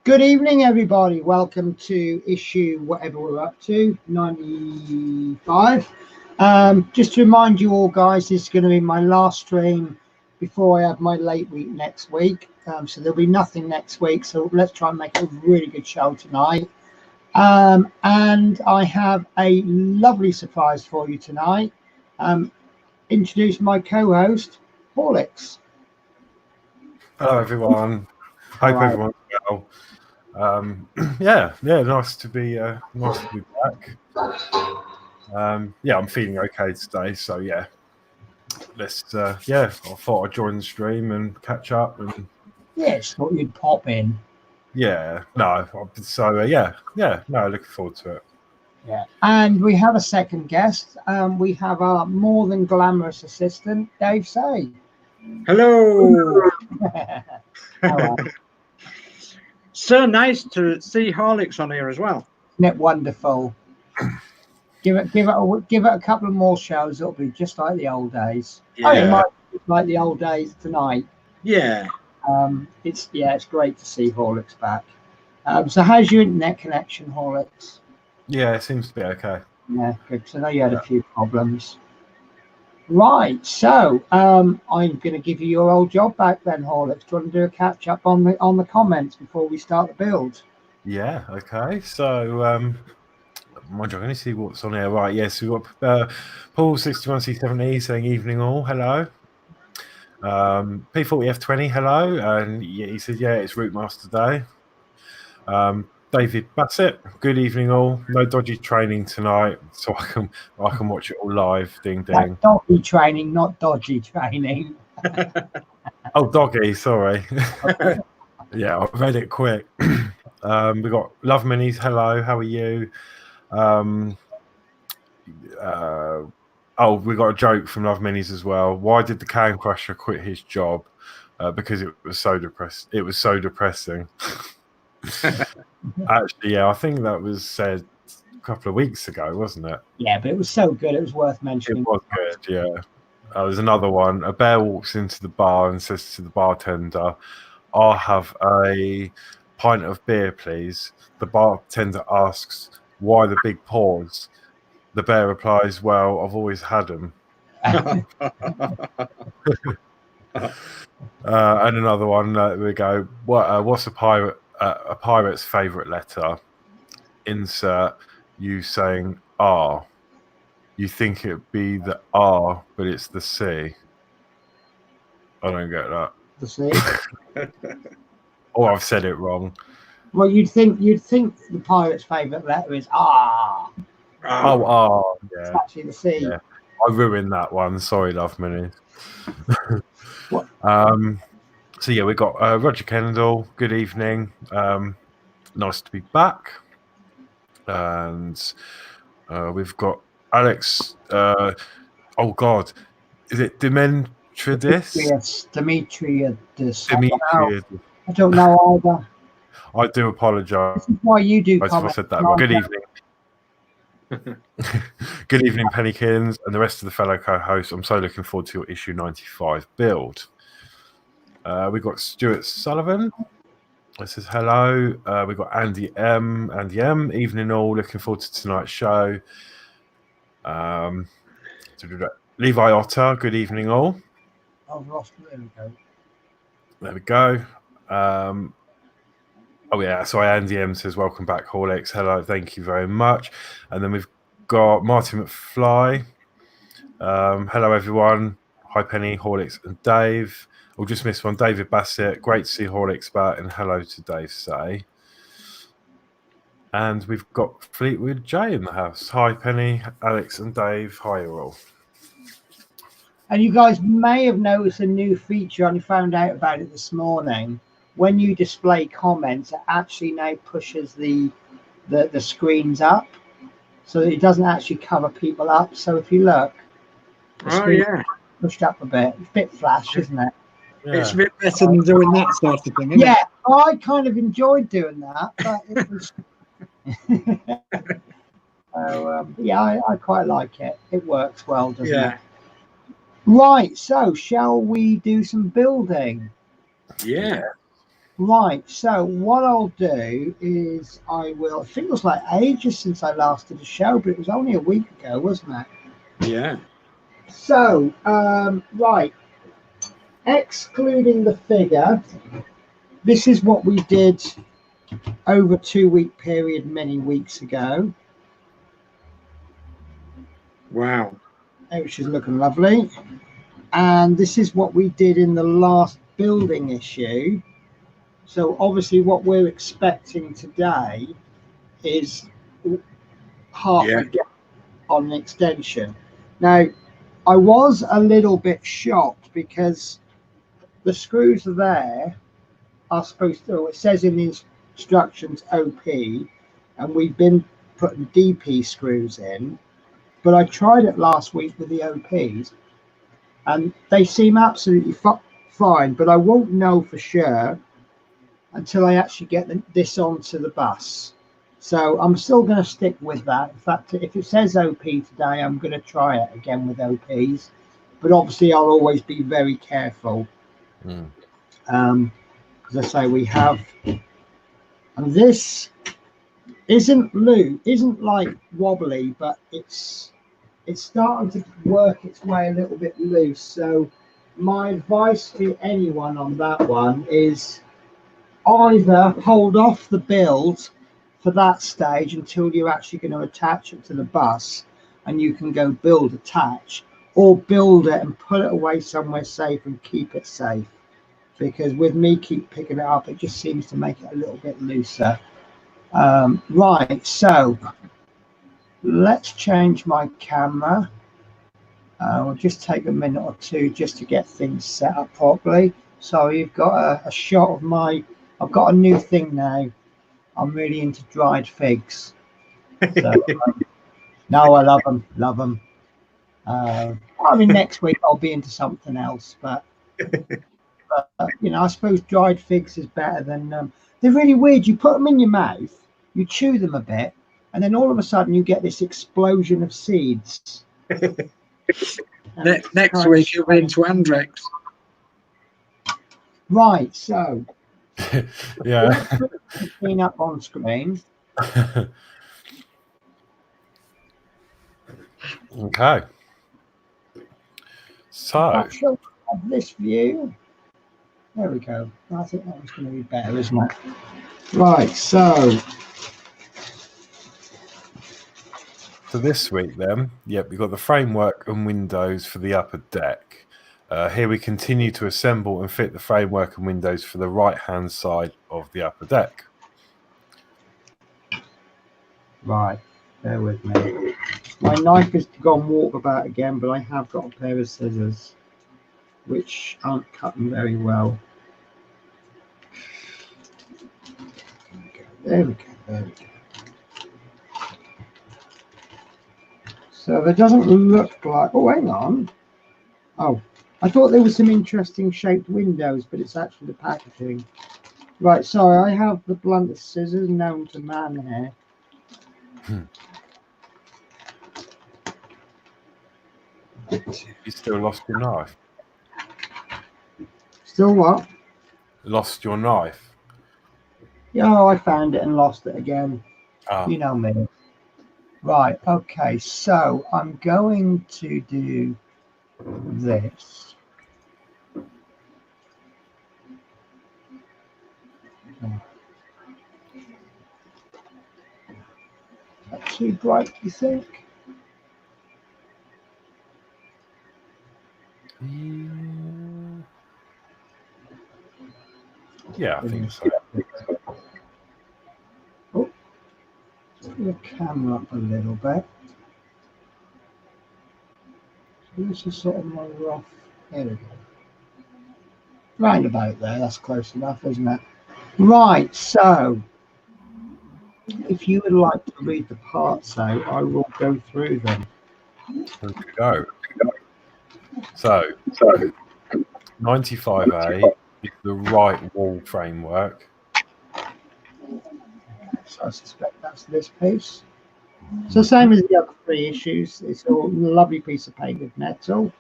Good evening, everybody. Welcome to issue whatever we're up to, 95. Just to remind you all, guys, this is going to be my last stream before I have my late week next week. So there'll be nothing next week. So let's try and make a really good show tonight. And I have a lovely surprise for you tonight. Introduce my co-host, Horlicks. Hello, everyone. Hope everyone's well. Yeah, nice to be back. I'm feeling okay today, so yeah. Let's I thought I'd join the stream and catch up and Yes, thought you'd pop in. looking forward to it. Yeah, and we have a second guest. We have our more than glamorous assistant, Dave Say. Hello. Hello. So nice to see Horlicks on here as well. Isn't it wonderful? Give it a couple of more shows. It'll be just like the old days. Yeah. It might be like the old days tonight. Yeah. It's great to see Horlicks back. So how's your internet connection, Horlicks? Yeah, it seems to be okay. Yeah, good. So I know you had a few problems. Right, so I'm going to give you your old job back then, Horlicks. Do you want to do a catch up on the comments before we start the build? Yeah, okay. So, mind you, I'm going to see what's on here. Right, yes, we've got Paul 61C7E saying evening all. Hello. P40F20, hello. And he said, yeah, it's Routemaster Day. David Bassett, good evening all. No dodgy training tonight, so I can watch it all live. Ding ding. That's doggy training, not dodgy training. Oh, doggy, sorry. Yeah, I read it quick. We got Love Minis, hello, how are you? We got a joke from Love Minis as well. Why did the Can Crusher quit his job? Because it was so depressing. Actually, yeah, I think that was said a couple of weeks ago, wasn't it? Yeah, but it was so good, it was worth mentioning. It was good, yeah. There's another one. A bear walks into the bar and says to the bartender, I'll have a pint of beer, please. The bartender asks, why the big pause? The bear replies, well, I've always had them. And another one, we go, what's a pirate's favourite letter? Insert you saying R. You think it'd be the R, but it's the C. I don't get that. The C? Or I've said it wrong. Well, you'd think the pirate's favourite letter is R. Oh, R. Yeah. It's actually the C. Yeah. I ruined that one. Sorry, Love Mini. So yeah, we got Roger Kendall. Good evening. Nice to be back. And we've got Alex. Oh God, is it Demetrius? Demetrius. I don't know either. I do apologise. This is why you do. I said that. Well, good evening. Good evening, Pennykins, and the rest of the fellow co-hosts. I'm so looking forward to your issue 95 build. We've got Stuart Sullivan. It says hello. We've got Andy M. Evening all. Looking forward to tonight's show. Levi Otter. Good evening all. I've lost it. There we go. Andy M says welcome back, Horlicks. Hello, thank you very much. And then we've got Martin McFly. Hello everyone. Hi Penny, Horlicks, and Dave. We'll just miss one. David Bassett. Great to see Horlicks back, and hello to Dave Say. And we've got Fleetwood J in the house. Hi Penny, Alex, and Dave. Hi all. And you guys may have noticed a new feature. I only found out about it this morning. When you display comments, it actually now pushes the screens up, so that it doesn't actually cover people up. So if you look, the screen pushed up a bit. It's a bit flash, isn't it? Yeah. It's a bit better than doing that sort of thing, isn't it? Yeah, I kind of enjoyed doing that, but it was. I quite like it. It works well, doesn't it? Right. So, shall we do some building? Yeah. Right, so what I'll do is I think it was like ages since I last did a show, but it was only a week ago, wasn't it? Yeah. So, right, excluding the figure, this is what we did over a 2-week period many weeks ago. Wow. Which is looking lovely. And this is what we did in the last building issue. So obviously what we're expecting today is half a gap on the extension. Now, I was a little bit shocked because the screws are there, are supposed to, it says in the instructions OP, and we've been putting DP screws in, but I tried it last week with the OPs and they seem absolutely fine, but I won't know for sure until I actually get this onto the bus. So I'm still going to stick with that. In fact, if it says OP today, I'm going to try it again with OPs, but obviously I'll always be very careful. Because I say we have, and this isn't like wobbly, but it's starting to work its way a little bit loose. So my advice to anyone on that one is either hold off the build for that stage until you're actually going to attach it to the bus and you can go build attach, or build it and put it away somewhere safe and keep it safe, because with me keep picking it up, it just seems to make it a little bit looser. Right, so let's change my camera. We'll just take a minute or two just to get things set up properly. So you've got a shot of I've got a new thing now. I'm really into dried figs. So, no, I love them. I mean, next week I'll be into something else, but you know, I suppose dried figs is better than. They're really weird. You put them in your mouth, you chew them a bit, and then all of a sudden you get this explosion of seeds. Next week you'll be into Andrex. Right, so yeah. clean up on screen. Okay. So this view. There we go. I think that one's going to be better, isn't it? Right, so this week then, yep, we've got the framework and windows for the upper deck. Here we continue to assemble and fit the framework and windows for the right-hand side of the upper deck. Right, bear with me. My knife has gone walkabout again, but I have got a pair of scissors, which aren't cutting very well. There we go, there we go. So there doesn't look like, oh, hang on. Oh, I thought there was some interesting shaped windows, but it's actually the packaging. Right, sorry, I have the bluntest scissors known to man here. You still lost your knife? Still what? Lost your knife? Yeah, I found it and lost it again. Oh. You know me. Right, okay, so I'm going to do this. Is that too bright, you think? Yeah, I think so. Oh, turn the camera up a little bit. So this is sort of my rough. There we go. Right about there, that's close enough, isn't it? Right, so if you would like to read the parts out, I will go through them. Here we go. So 95A is the right wall framework. So I suspect that's this piece. So same as the other three issues, it's a lovely piece of painted metal.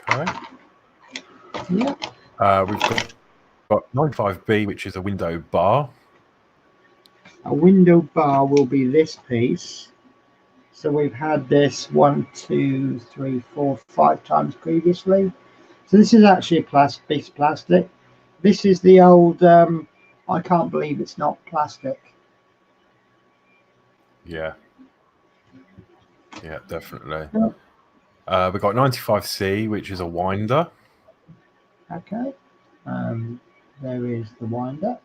Okay. Yeah. We've got 95B, which is a window bar. A window bar will be this piece. So we've had this 1, 2, 3, 4, 5 times previously. So this is actually a piece of plastic. This is the old, I can't believe it's not plastic. Yeah. Yeah, definitely. Yeah. We've got 95C, which is a winder. Okay. There is the winder.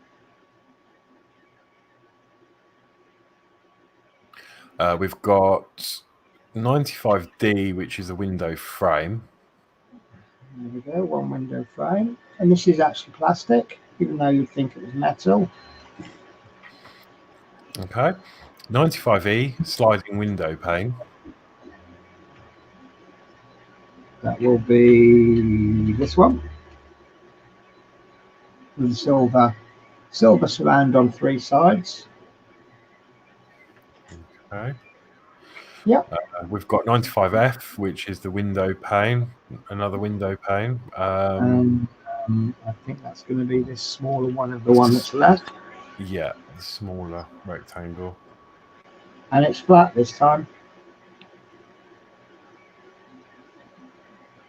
We've got 95D, which is a window frame. There we go, one window frame. And this is actually plastic, even though you'd think it was metal. Okay. 95E, sliding window pane. That will be this one. With the silver surround on 3 sides. Okay. Yep. We've got 95F, which is the window pane, another window pane. I think that's going to be this smaller one of the one that's left. Yeah, the smaller rectangle. And it's flat this time.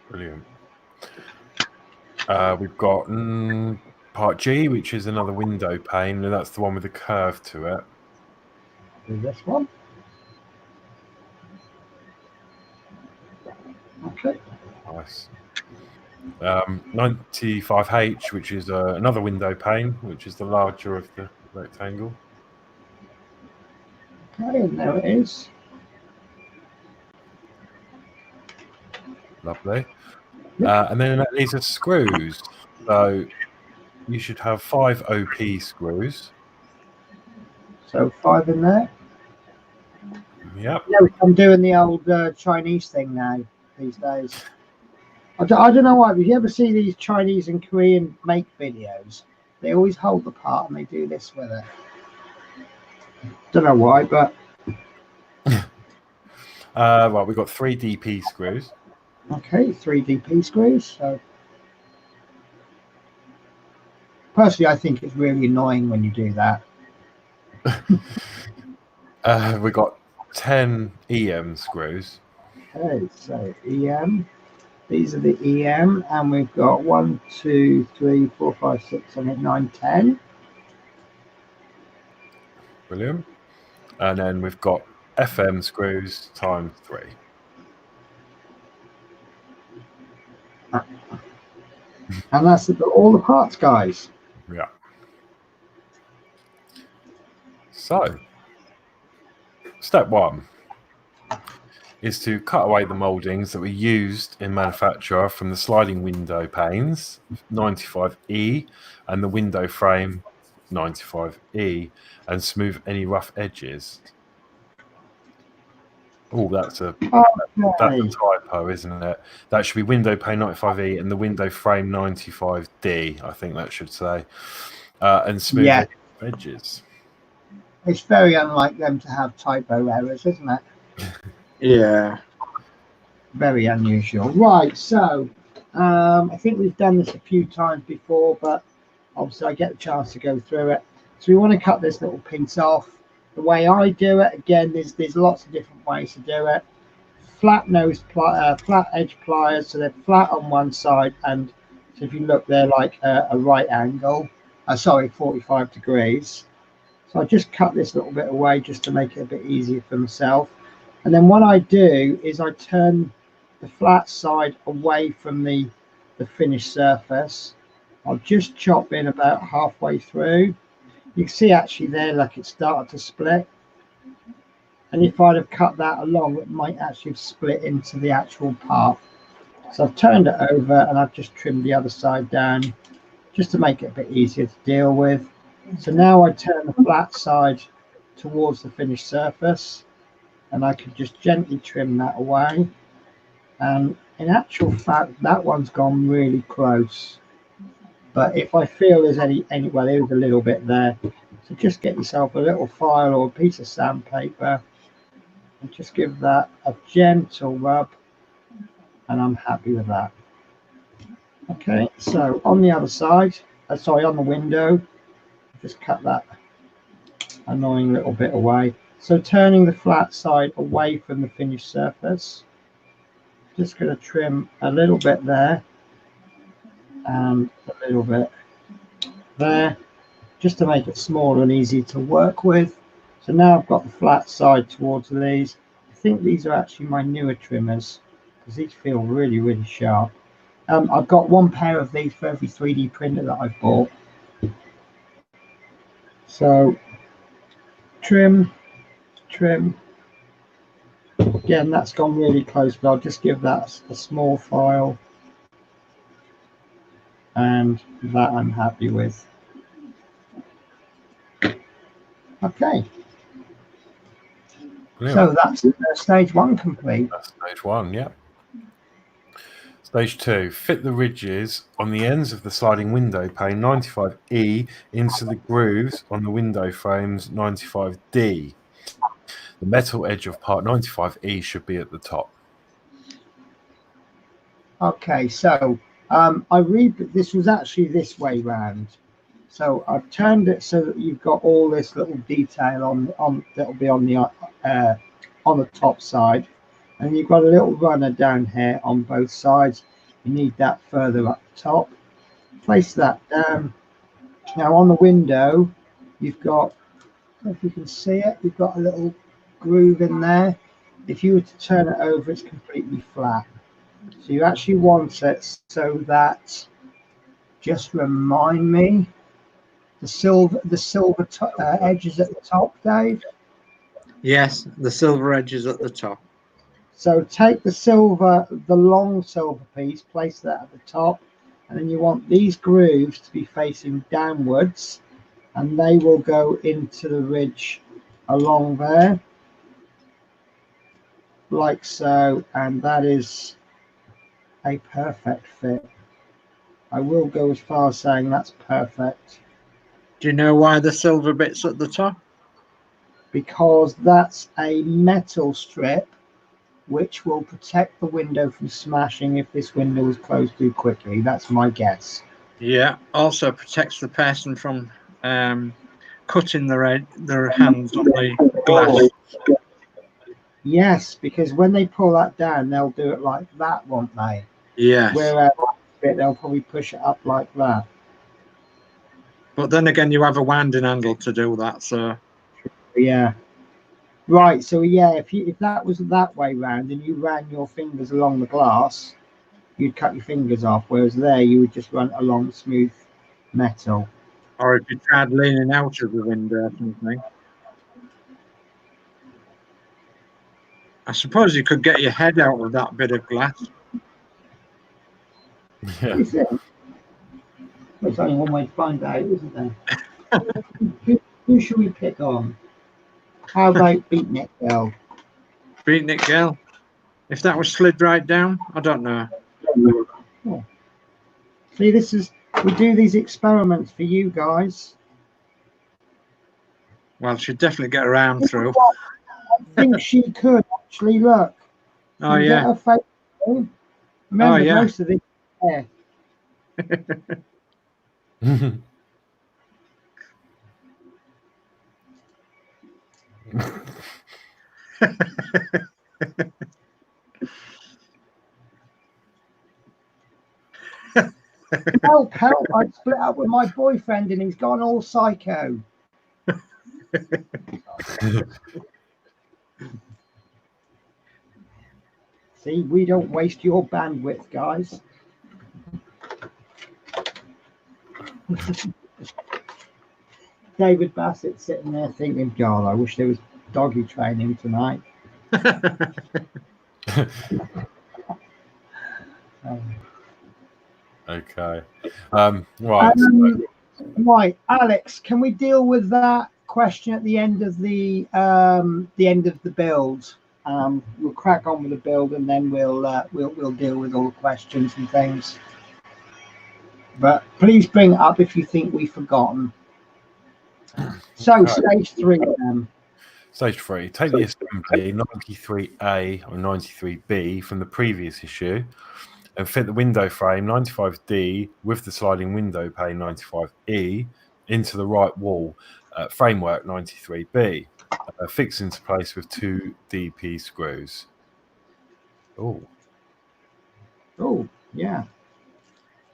Brilliant. We've got part G, which is another window pane, and that's the one with the curve to it. Do this one. Okay. Nice. 95H, which is another window pane, which is the larger of the rectangle. Okay, and there it is. Lovely. And then that leaves us screws. So you should have 5 OP screws. So 5 in there. Yep. Yeah, I'm doing the old Chinese thing now these days. I don't know why, but if you ever see these Chinese and Korean make videos, they always hold the part and they do this with it. Don't know why, but Well, we've got 3 DP screws. okay, 3 DP screws. So personally, I think it's really annoying when you do that. We've got 10 EM screws. Okay, so EM. These are the EM, and we've got 1, 2, 3, 4, 5, 6, 7, 8, 9, 10. Brilliant. And then we've got FM screws times 3. And that's all the parts, guys. Yeah. So, step 1 is to cut away the mouldings that were used in manufacture from the sliding window panes, 95E, and the window frame, 95E, and smooth any rough edges. Oh, that's a typo, isn't it? That should be window pane 95E and the window frame 95D, I think that should say. And smooth any rough edges. It's very unlike them to have typo errors, isn't it? Yeah. Very unusual. Right, so I think we've done this a few times before, but obviously I get the chance to go through it. So we want to cut this little piece off. The way I do it, again, there's lots of different ways to do it. Flat edge pliers, so they're flat on one side, and so if you look, they're like a right angle. 45 degrees. So I just cut this little bit away just to make it a bit easier for myself. And then what I do is I turn the flat side away from the finished surface. I'll just chop in about halfway through. You can see actually there, like it started to split. And if I'd have cut that along, it might actually have split into the actual part. So I've turned it over and I've just trimmed the other side down just to make it a bit easier to deal with. So now I turn the flat side towards the finished surface, and I can just gently trim that away. And in actual fact, that one's gone really close. But if I feel there's any well, there's a little bit there. So just get yourself a little file or a piece of sandpaper and just give that a gentle rub, and I'm happy with that. Okay, so on the other side, sorry, on the window, just cut that annoying little bit away. So turning the flat side away from the finished surface, just going to trim a little bit there and a little bit there, just to make it smaller and easy to work with. So now I've got the flat side towards these. I think these are actually my newer trimmers because these feel really, really sharp. I've got one pair of these for every 3D printer that I've bought. So trim, trim. Again, that's gone really close, but I'll just give that a small file. And that I'm happy with. Okay. Brilliant. So that's stage 1 complete. That's stage 1, yeah. Stage 2, fit the ridges on the ends of the sliding window pane 95E into the grooves on the window frames 95D. The metal edge of part 95E should be at the top. Okay, so this was actually this way round. So I've turned it so that you've got all this little detail on that'll be on the top side, and you've got a little runner down here on both sides. You need that further up top. Place that down. Now on the window, you've got, if you can see it, you've got a little groove in there. If you were to turn it over, it's completely flat. So you actually want it so that, just remind me, the silver edges at the top, Dave? Yes, the silver edges at the top. So take the long silver piece, place that at the top, and then you want these grooves to be facing downwards, and they will go into the ridge along there, like so, and that is a perfect fit. I will go as far as saying that's perfect. Do you know why the silver bit's at the top? Because that's a metal strip which will protect the window from smashing if this window is closed too quickly. That's my guess. Yeah, also protects the person from cutting their hands on the glass. Yes, because when they pull that down, they'll do it like that, won't they? Yes. Whereas they'll probably push it up like that. But then again, you have a winding handle to do that, so. Yeah. Right, so yeah, if that was that way round and you ran your fingers along the glass, you'd cut your fingers off, whereas there you would just run along smooth metal. Or if you tried leaning out of the window or something. I suppose you could get your head out of that bit of glass. Yeah. There's only one way to find out, isn't there? who should we pick on? How about Beatnik Girl? Beatnik Girl? If that was slid right down, I don't know. Oh. See, we do these experiments for you guys. Well, she'd definitely get around through. I think she could actually look. Oh, yeah. Get her face. Remember, most of this hair. Help, I split up with my boyfriend and he's gone all psycho. See, we don't waste your bandwidth, guys. David Bassett sitting there thinking, God, I wish there was doggy training tonight. Okay. Right. Right, Alex, can we deal with that question at the end of the build? We'll crack on with the build and then we'll deal with all the questions and things. But please bring it up if you think we've forgotten. So stage 3 then. Stage 3. Take the assembly 93A or 93B from the previous issue and fit the window frame 95D with the sliding window pane 95E into the right wall framework 93B, fixed into place with 2 DP screws. Oh, yeah,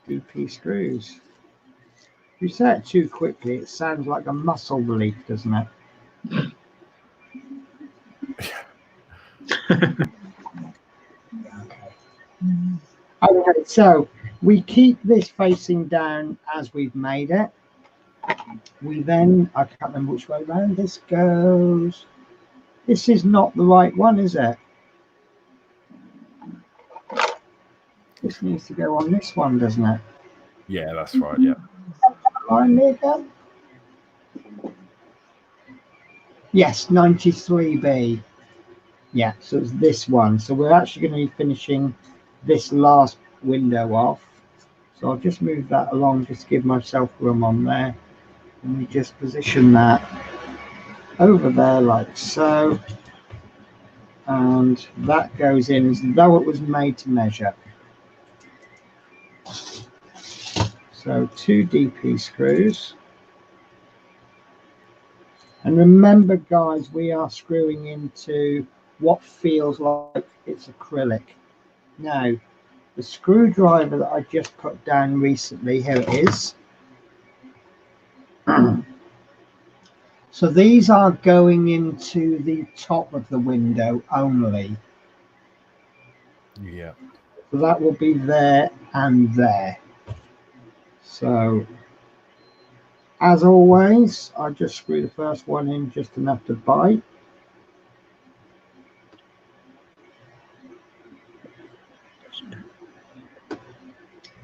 DP screws. If you say it too quickly, it sounds like a muscle relief, doesn't it? Okay, so we keep this facing down as we've made it. We then, I can't remember which way around this goes. This is not the right one, is it? This needs to go on this one, doesn't it? yeah, that's right. Yeah. Line me again? Yes, 93B. Yeah, so it's this one. So we're actually going to be finishing this last window off. So I'll just move that along, just give myself room on there. And we just position that over there like so. And that goes in as though it was made to measure. So 2 DP screws. And remember, guys, we are screwing into what feels like it's acrylic. Now, the screwdriver that I just put down recently, here it is. So these are going into the top of the window only. Yeah. So that will be there and there. So, as always, I just screw the first one in just enough to bite.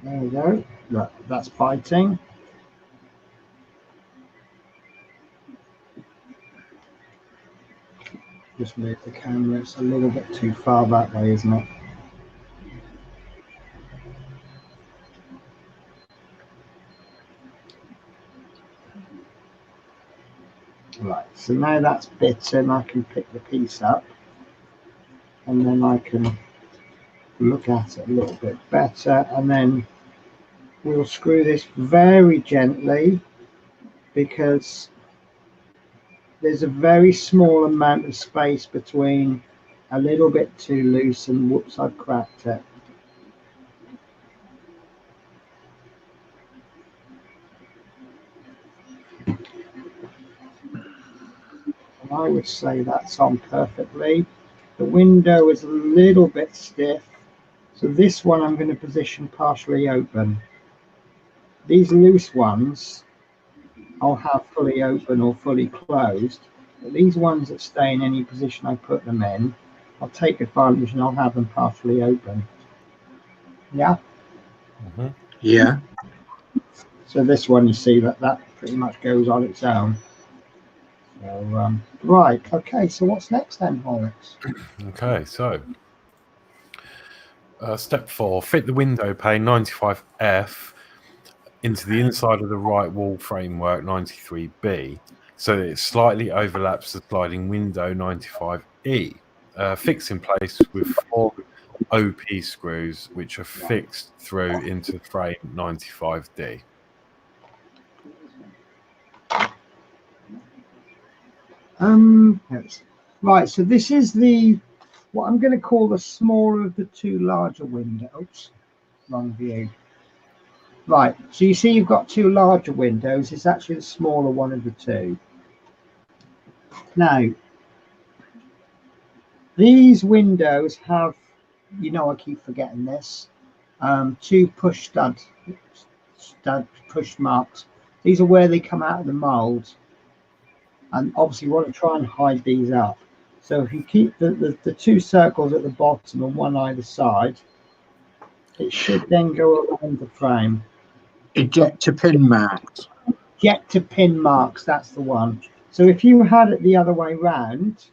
There we go. Look, that's biting. Just move the camera. It's a little bit too far that way, isn't it? Right, so now that's bitten, I can pick the piece up and then I can look at it a little bit better, and then we'll screw this very gently because there's a very small amount of space between a little bit too loose and whoops, I've cracked it. And I would say that's on perfectly. The window is a little bit stiff, so this one I'm going to position partially open. These loose ones I'll have fully open or fully closed, but these ones that stay in any position I put them in, I'll take advantage and I'll have them partially open. Yeah? Mm-hmm. Yeah. So this one, you see that pretty much goes on its own. So, right, okay, so what's next then, Horlicks? Okay, so step 4, fit the window pane 95F into the inside of the right wall framework 93B so that it slightly overlaps the sliding window 95E. Fix in place with 4 OP screws which are fixed through into frame 95D. Yes. Right, so this is what I'm going to call the smaller of the 2 larger windows. Wrong view. Right, so you see you've got 2 larger windows. It's actually the smaller one of the 2. Now, these windows have, I keep forgetting this, 2 push push marks. These are where they come out of the mould. And obviously you want to try and hide these up. So if you keep the 2 circles at the bottom and one either side, it should then go around the frame. Eject to pin marks. Eject to pin marks, that's the one. So if you had it the other way round,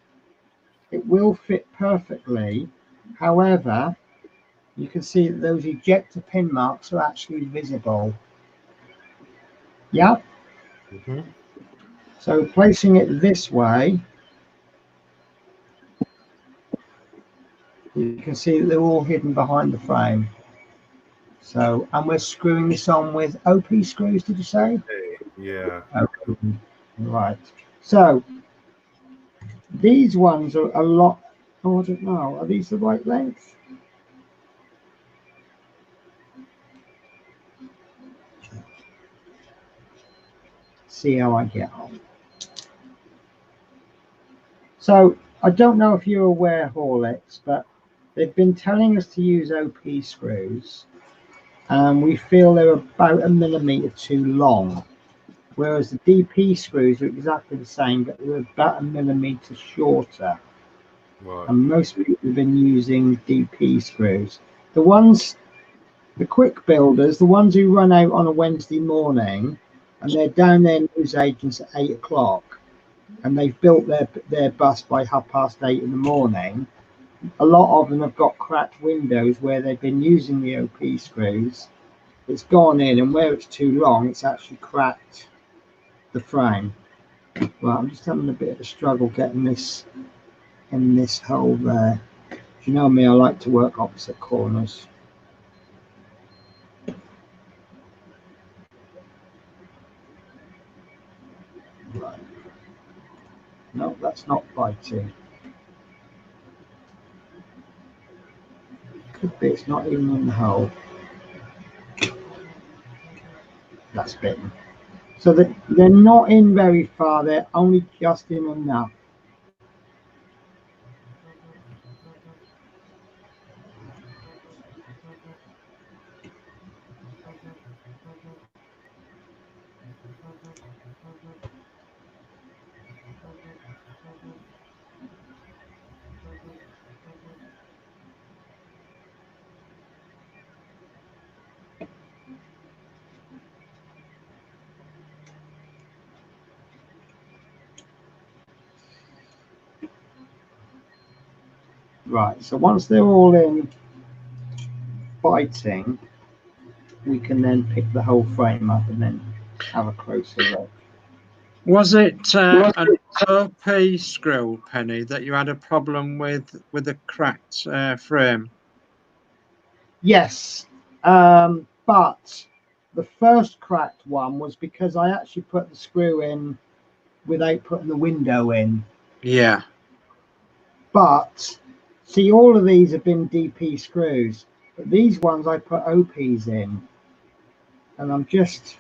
it will fit perfectly. However, you can see that those ejector pin marks are actually visible. Yeah? Mm-hmm. So placing it this way, you can see that they're all hidden behind the frame. So, and we're screwing this on with OP screws, did you say? Yeah. Okay. Right. So, these ones are a lot, oh, I don't know, are these the right length? See how I get on. So, I don't know if you're aware, Horlicks, but they've been telling us to use OP screws, and we feel they're about 1 millimeter too long, whereas the DP screws are exactly the same, but they're about 1 millimeter shorter. Right. And most people have been using DP screws. The ones, the quick builders, the ones who run out on a Wednesday morning, and they're down there news agents at 8 o'clock, and they've built their bus by 8:30 in the morning. A lot of them have got cracked windows where they've been using the OP screws. It's gone in, and where it's too long, it's actually cracked the frame. Right, I'm just having a bit of a struggle getting this in this hole there. You know me, I like to work opposite corners. Right. No, that's not biting. Could be it's not even in the hole. That's bitten. So they're not in very far, they're only just in enough. Right, so once they're all in biting, we can then pick the whole frame up and then have a closer look. Was it an OP screw, Penny, that you had a problem with a cracked frame? Yes, but the first cracked one was because I actually put the screw in without putting the window in. Yeah. But see, all of these have been DP screws, but these ones I put OPs in, and I'm just,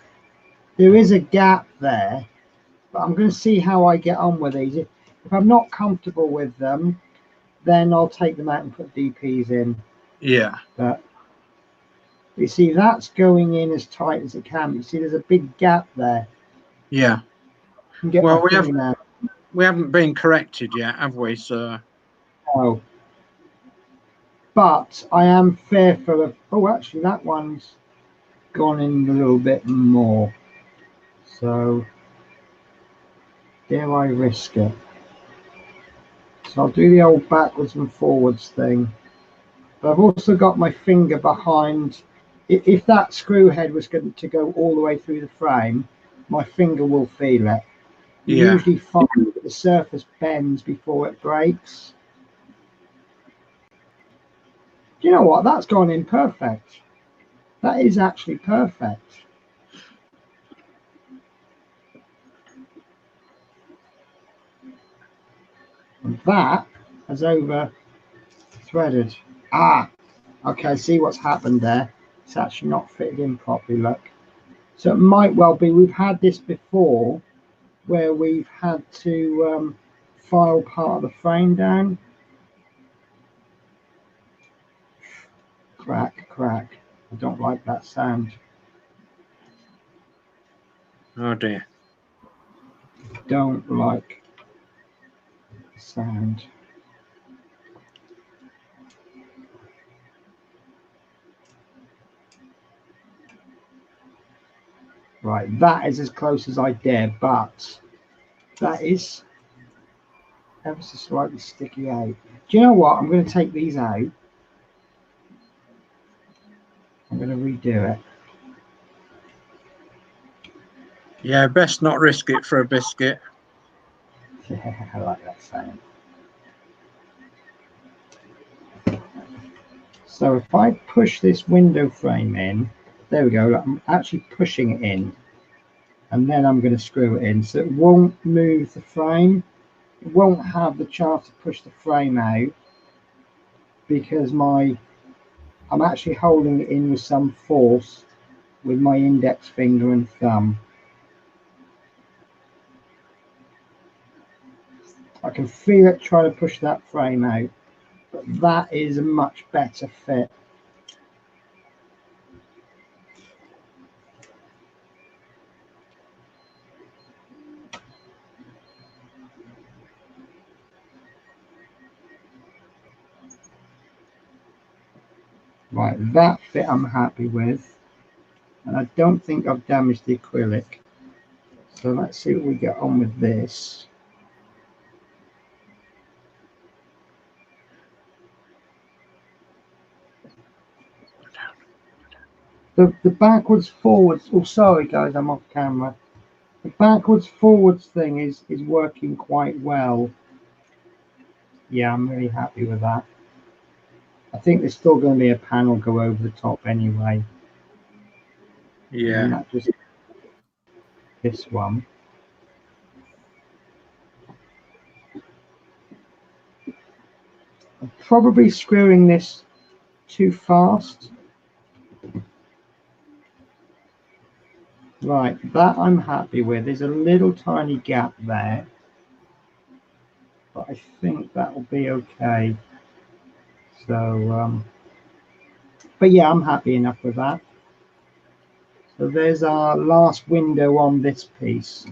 there is a gap there, but I'm going to see how I get on with these. If I'm not comfortable with them, then I'll take them out and put DPs in. Yeah. But you see, that's going in as tight as it can. You see, there's a big gap there. Yeah. Well, we haven't been corrected yet, have we? So. No. But I am fearful of. Oh, actually, that one's gone in a little bit more. So, dare I risk it? So I'll do the old backwards and forwards thing. But I've also got my finger behind. If that screw head was going to go all the way through the frame, my finger will feel it. You usually find that the surface bends before it breaks. Do you know what? That's gone in perfect. That is actually perfect. And that has over threaded. Ah, okay, see what's happened there. It's actually not fitted in properly, look. So it might well be, we've had this before, where we've had to file part of the frame down. Crack, crack. I don't like that sound. Oh dear. Don't like the sound. Right, that is as close as I dare, but that is ever so slightly sticky out. Do you know what? I'm going to take these out. I'm going to redo it. Yeah, best not risk it for a biscuit. Yeah, I like that sound. So if I push this window frame in, there we go, I'm actually pushing it in, and then I'm going to screw it in, so it won't move the frame. It won't have the chance to push the frame out because I'm actually holding it in with some force with my index finger and thumb. I can feel it trying to push that frame out, but that is a much better fit. Right, that fit I'm happy with, and I don't think I've damaged the acrylic. So let's see what we get on with this. The backwards forwards, oh sorry guys, I'm off camera. The backwards forwards thing is working quite well. Yeah, I'm really happy with that. I think there's still going to be a panel go over the top anyway. Yeah. And not just this one. I'm probably screwing this too fast. Right, that I'm happy with. There's a little tiny gap there, but I think that will be okay. So, but yeah, I'm happy enough with that. So there's our last window on this piece.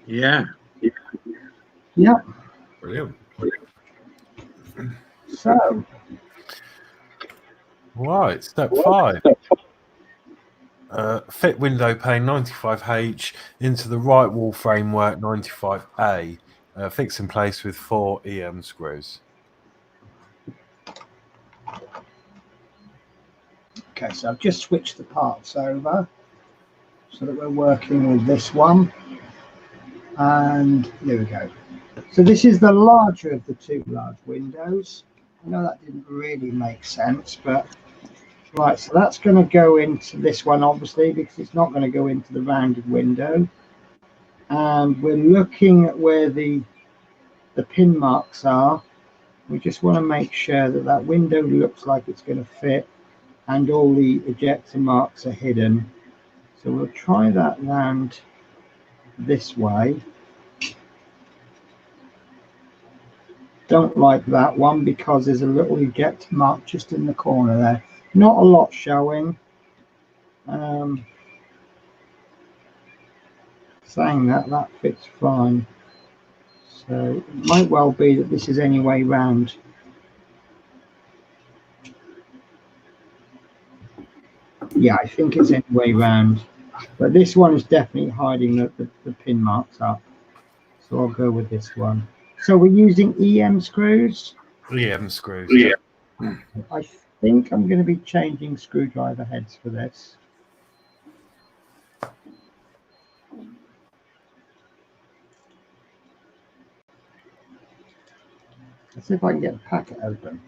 Yeah. Yep. Brilliant. So, Right, step 5. Fit window pane 95H into the right wall framework 95A. Fix in place with 4 EM screws. okay, so I've just switched the parts over so that we're working with this one. And there we go. So this is the larger of the two large windows. I know that didn't really make sense, but right, so that's going to go into this one obviously because it's not going to go into the rounded window. And we're looking at where the pin marks are. We just want to make sure that that window looks like it's going to fit and all the ejector marks are hidden. So we'll try that round this way. Don't like that one because there's a little ejector mark just in the corner there. Not a lot showing. Saying that fits fine. So it might well be that this is any way round. Yeah, I think it's any way round. But this one is definitely hiding the pin marks up. So I'll go with this one. So we're using EM screws. EM screws. Yeah. I think I'm going to be changing screwdriver heads for this. Let's see if I can get the packet open.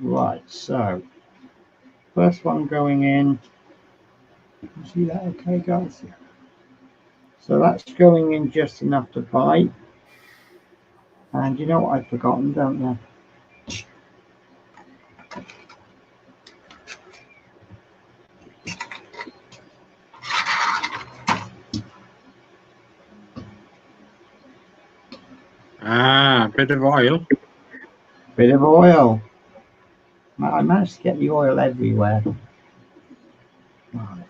Right, so first one going in. See that okay, guys? So that's going in just enough to bite. And you know what I've forgotten, don't you? Ah, bit of oil. Bit of oil. I managed to get the oil everywhere. Right.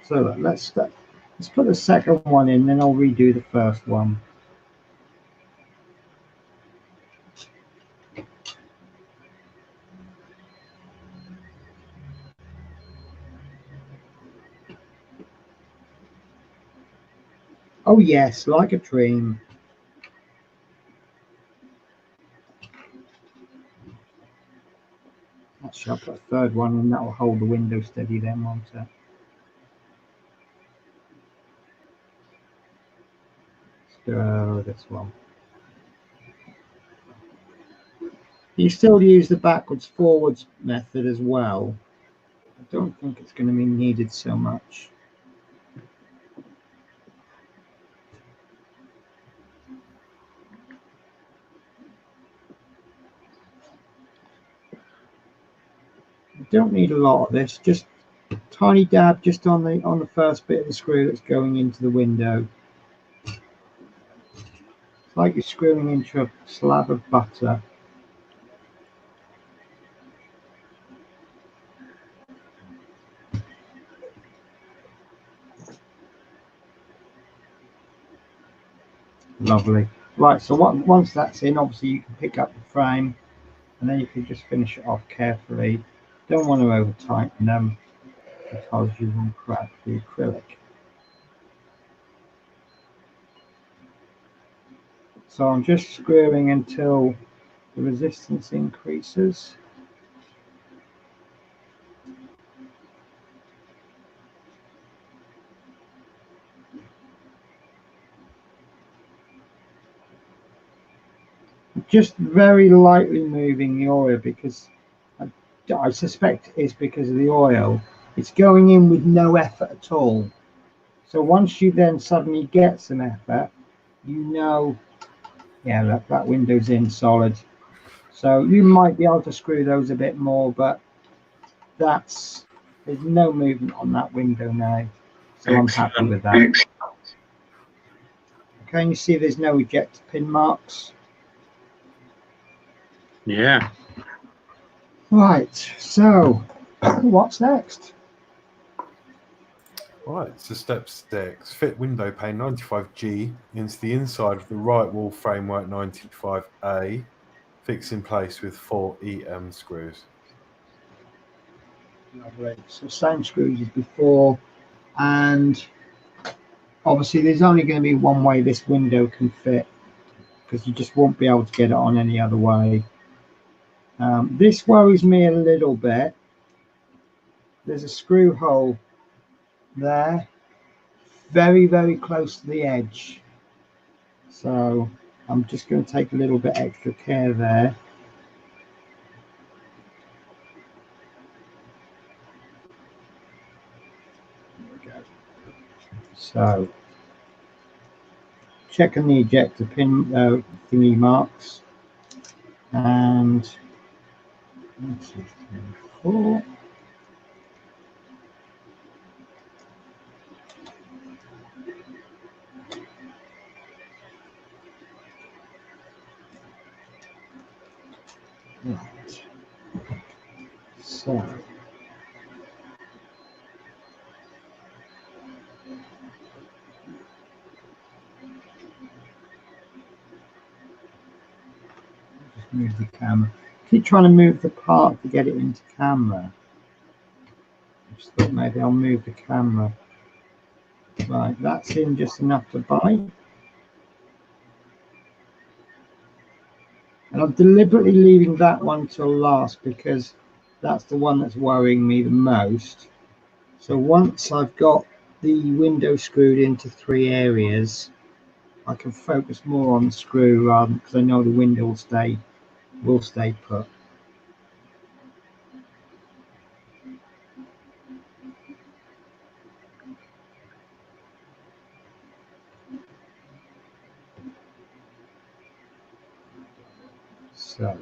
So let's put the second one in, then I'll redo the first one. Oh yes, like a dream. Actually, I'll put a third one in, that will hold the window steady then, won't it? Let's do this one. You still use the backwards forwards method as well. I don't think it's going to be needed so much. You don't need a lot of this, just a tiny dab just on the first bit of the screw that's going into the window. It's like you're screwing into a slab of butter. Lovely. Right, so once that's in, obviously you can pick up the frame and then you can just finish it off carefully. Don't want to over tighten them because you will crack the acrylic. So I'm just screwing until the resistance increases. Just very lightly moving the oil because I suspect it's because of the oil. It's going in with no effort at all. So once you then suddenly get some effort, you know, yeah, look, that window's in solid. So you might be able to screw those a bit more, but there's no movement on that window now. So I'm happy with that. Okay, you see there's no ejector pin marks. Yeah. Right, so what's next? Right, so step 6, fit window pane 95G into the inside of the right wall framework 95A, fix in place with 4 EM screws. Lovely. So same screws as before, and obviously there's only going to be one way this window can fit because you just won't be able to get it on any other way. This worries me a little bit. There's a screw hole there, very, very close to the edge. So I'm just going to take a little bit extra care there. There we go. So checking the ejector pin thingy marks, and 1, 2, 3, 4. Right. So just move the camera. Keep trying to move the part to get it into camera. I just thought maybe I'll move the camera. Right, that's in just enough to bite. And I'm deliberately leaving that one till last because that's the one that's worrying me the most. So once I've got the window screwed into 3 areas, I can focus more on the screw rather because I know the window will stay put. So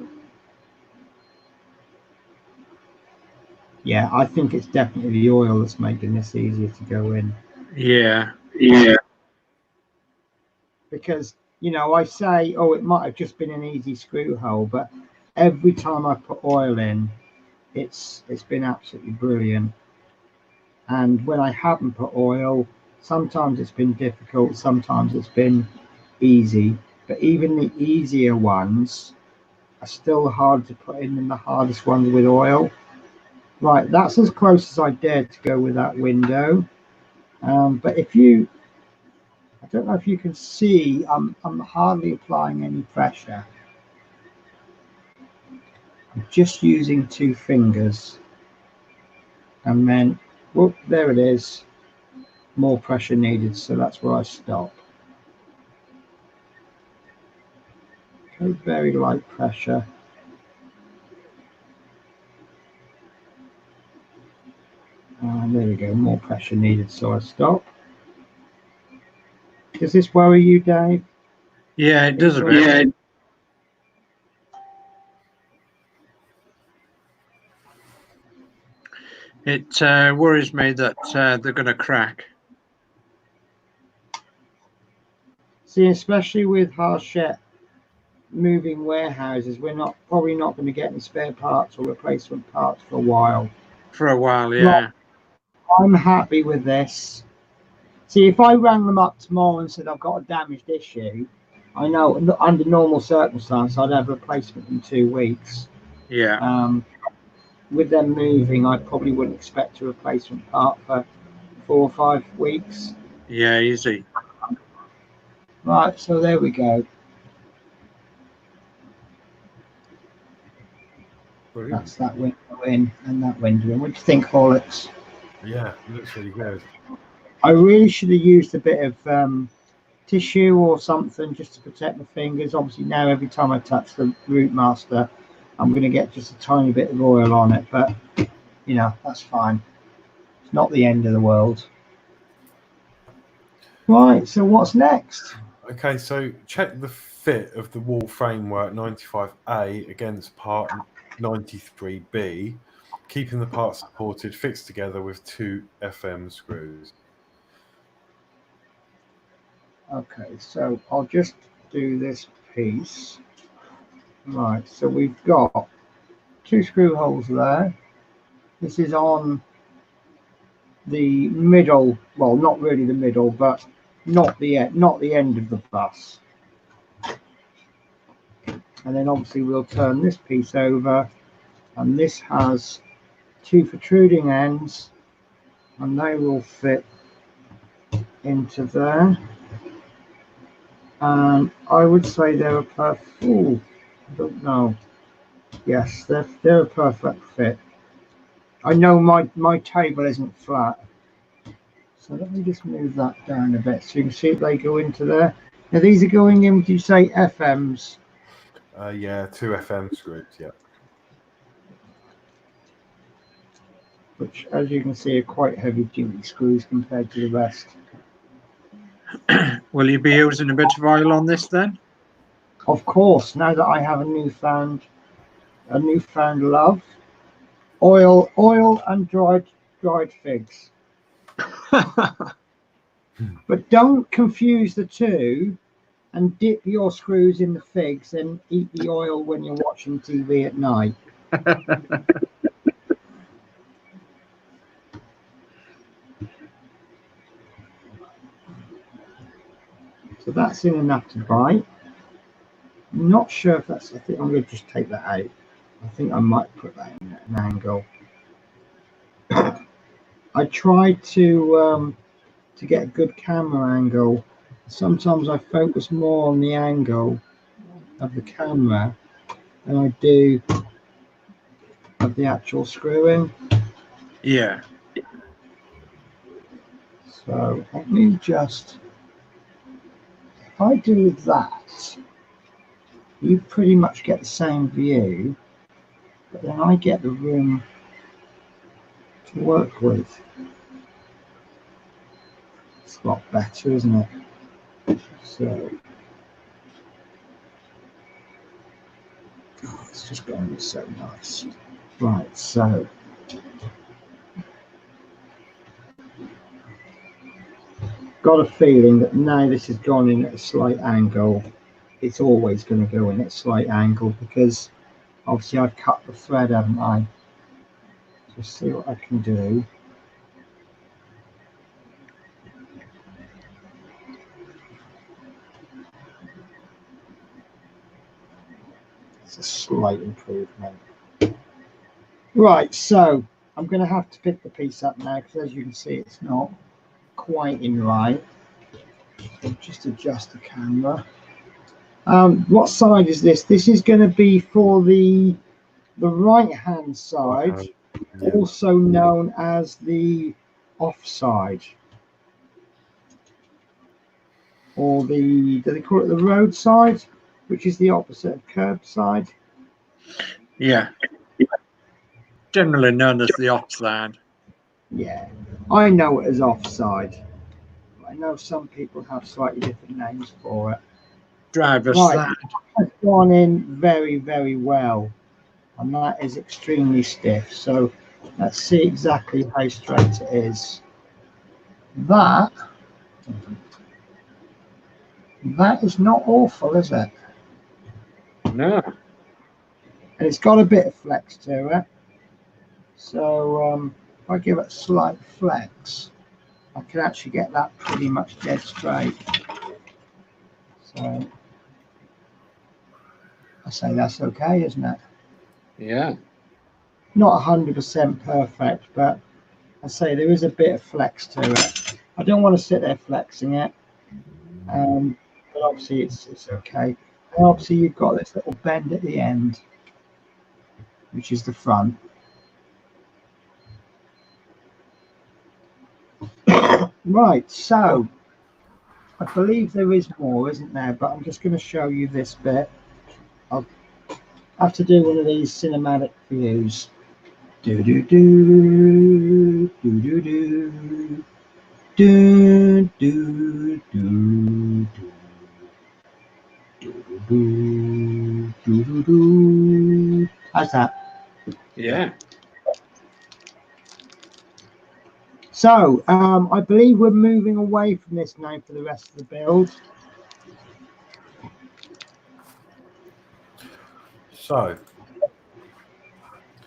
yeah, I think it's definitely the oil that's making this easier to go in. Yeah. Because, you know, I say, oh, it might have just been an easy screw hole, but every time I put oil in, it's been absolutely brilliant. And when I haven't put oil, sometimes it's been difficult, sometimes it's been easy. But even the easier ones are still hard to put in than the hardest ones with oil. Right, that's as close as I dared to go with that window. But if you I don't know if you can see, I'm hardly applying any pressure. I'm just using 2 fingers. And then, whoop, there it is. More pressure needed, so that's where I stop. Okay, very light pressure. And there we go, more pressure needed, so I stop. Does this worry you, Dave? Yeah, it does a bit. Yeah. It worries me that they're going to crack. See, especially with Hachette moving warehouses, we're probably not going to get any spare parts or replacement parts for a while. For a while, yeah. Right. I'm happy with this. See, if I rang them up tomorrow and said I've got a damaged issue, I know under normal circumstances I'd have a replacement in 2 weeks. Yeah. With them moving, I probably wouldn't expect a replacement part for 4 or 5 weeks. Yeah, easy. Right, so there we go. Brilliant. That's that window in and that window in. What do you think, Horlicks? Yeah, it looks really good. I really should have used a bit of tissue or something just to protect my fingers. Obviously now every time I touch the Routemaster, I'm going to get just a tiny bit of oil on it, but you know, that's fine. It's not the end of the world. Right, so what's next? Okay, so check the fit of the wall framework 95A against part 93B, keeping the parts supported fixed together with 2 FM screws. Okay, so I'll just do this piece. Right, so we've got 2 screw holes there. This is on the middle, well, not really the middle, but not the end of the bus. And then obviously we'll turn this piece over, and this has 2 protruding ends, and they will fit into there. And I would say they're a perfect. Ooh, I don't know. Yes, they're a perfect fit. I know my table isn't flat, so let me just move that down a bit so you can see if they go into there. Now these are going in, would you say FMs? Yeah, 2 FM screws, yeah. Which, as you can see, are quite heavy duty screws compared to the rest. Will you be using a bit of oil on this then? Of course, now that I have a newfound love, oil and dried figs. But don't confuse the two and dip your screws in the figs and eat the oil when you're watching TV at night. So that's in enough to bite. I'm not sure if that's, I think I'm going to just take that out. I think I might put that in at an angle. I tried to get a good camera angle. Sometimes I focus more on the angle of the camera than I do of the actual screwing. Yeah. So let me just, if I do that, you pretty much get the same view, but then I get the room to work with. It's a lot better, isn't it? So, oh, it's just going to be so nice. Right, so got a feeling that now this has gone in at a slight angle, it's always going to go in at a slight angle because obviously I've cut the thread, haven't I? Just see what I can do. It's a slight improvement. Right, so I'm going to have to pick the piece up now because as you can see it's not quite in right. just adjust the camera. What side is this? This is going to be for the right hand side, Yeah. also known as the offside, or do they call it the road side, which is the opposite of curb side? Yeah. Generally known as the offside. Yeah, I know it as offside. I know some people have slightly different names for it. Driver's Right, side. it's gone in very, very well, and that is extremely stiff. So let's see exactly how straight it is. That is not awful, is it? No. And it's got a bit of flex to it. So if I give it a slight flex, I can actually get that pretty much dead straight. So I say that's okay, isn't it? Yeah. Not 100% perfect, but I say there is a bit of flex to it. I don't want to sit there flexing it, but obviously it's okay. And obviously you've got this little bend at the end, which is the front. Right, so I believe there is more, isn't there? But I'm just going to show you this bit. I'll have to do one of these cinematic views. Do do do do do do do do do do. How's that? Yeah. So I believe we're moving away from this now for the rest of the build. So,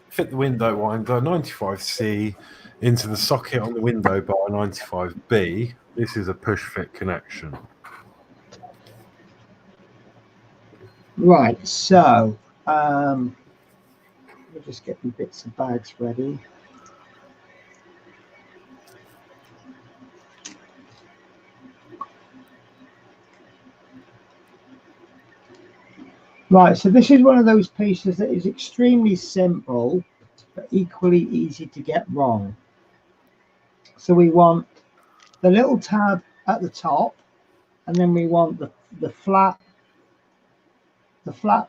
fit the window winder 95C into the socket on the window bar 95B. This is a push fit connection. Right, so let me just get the bits of bags ready. Right, so this is one of those pieces that is extremely simple, but equally easy to get wrong. So we want the little tab at the top, and then we want the flat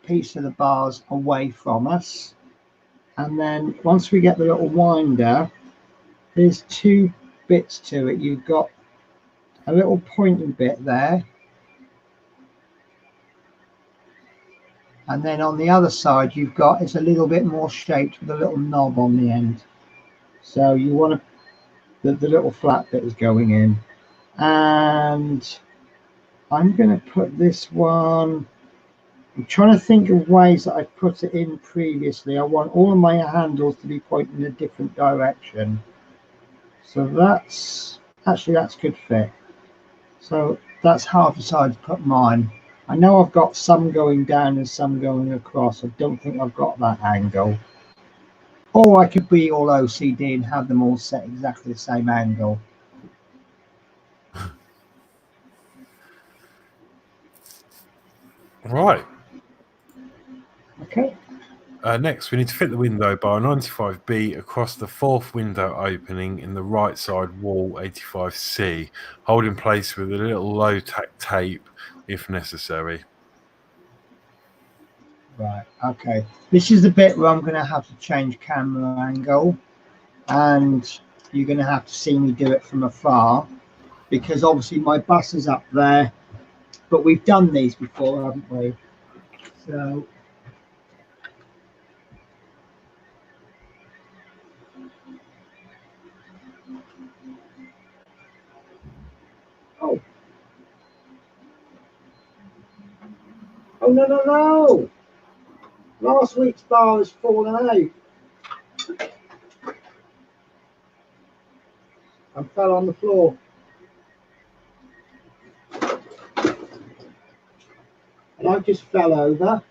piece of the bars away from us. And then once we get the little winder, there's two bits to it. You've got a little pointing bit there, and then on the other side you've got, it's a little bit more shaped with a little knob on the end. So you want to, the little flat bit is going in, and I'm going to put this one, I'm trying to think of ways that I've put it in previously. I want all of my handles to be pointing in a different direction. So that's good fit. So that's how I've decided to put mine. I know I've got some going down and some going across. I don't think I've got that angle. Or I could be all OCD and have them all set exactly the same angle. Right. Okay. Next, we need to fit the window bar 95B across the fourth window opening in the right side wall 85C, hold in place with a little low-tack tape if necessary. Right, okay. This is the bit where I'm going to have to change camera angle, and you're going to have to see me do it from afar, because obviously my bus is up there, but we've done these before, haven't we? So oh no, last week's bar has fallen out and fell on the floor, and I just fell over.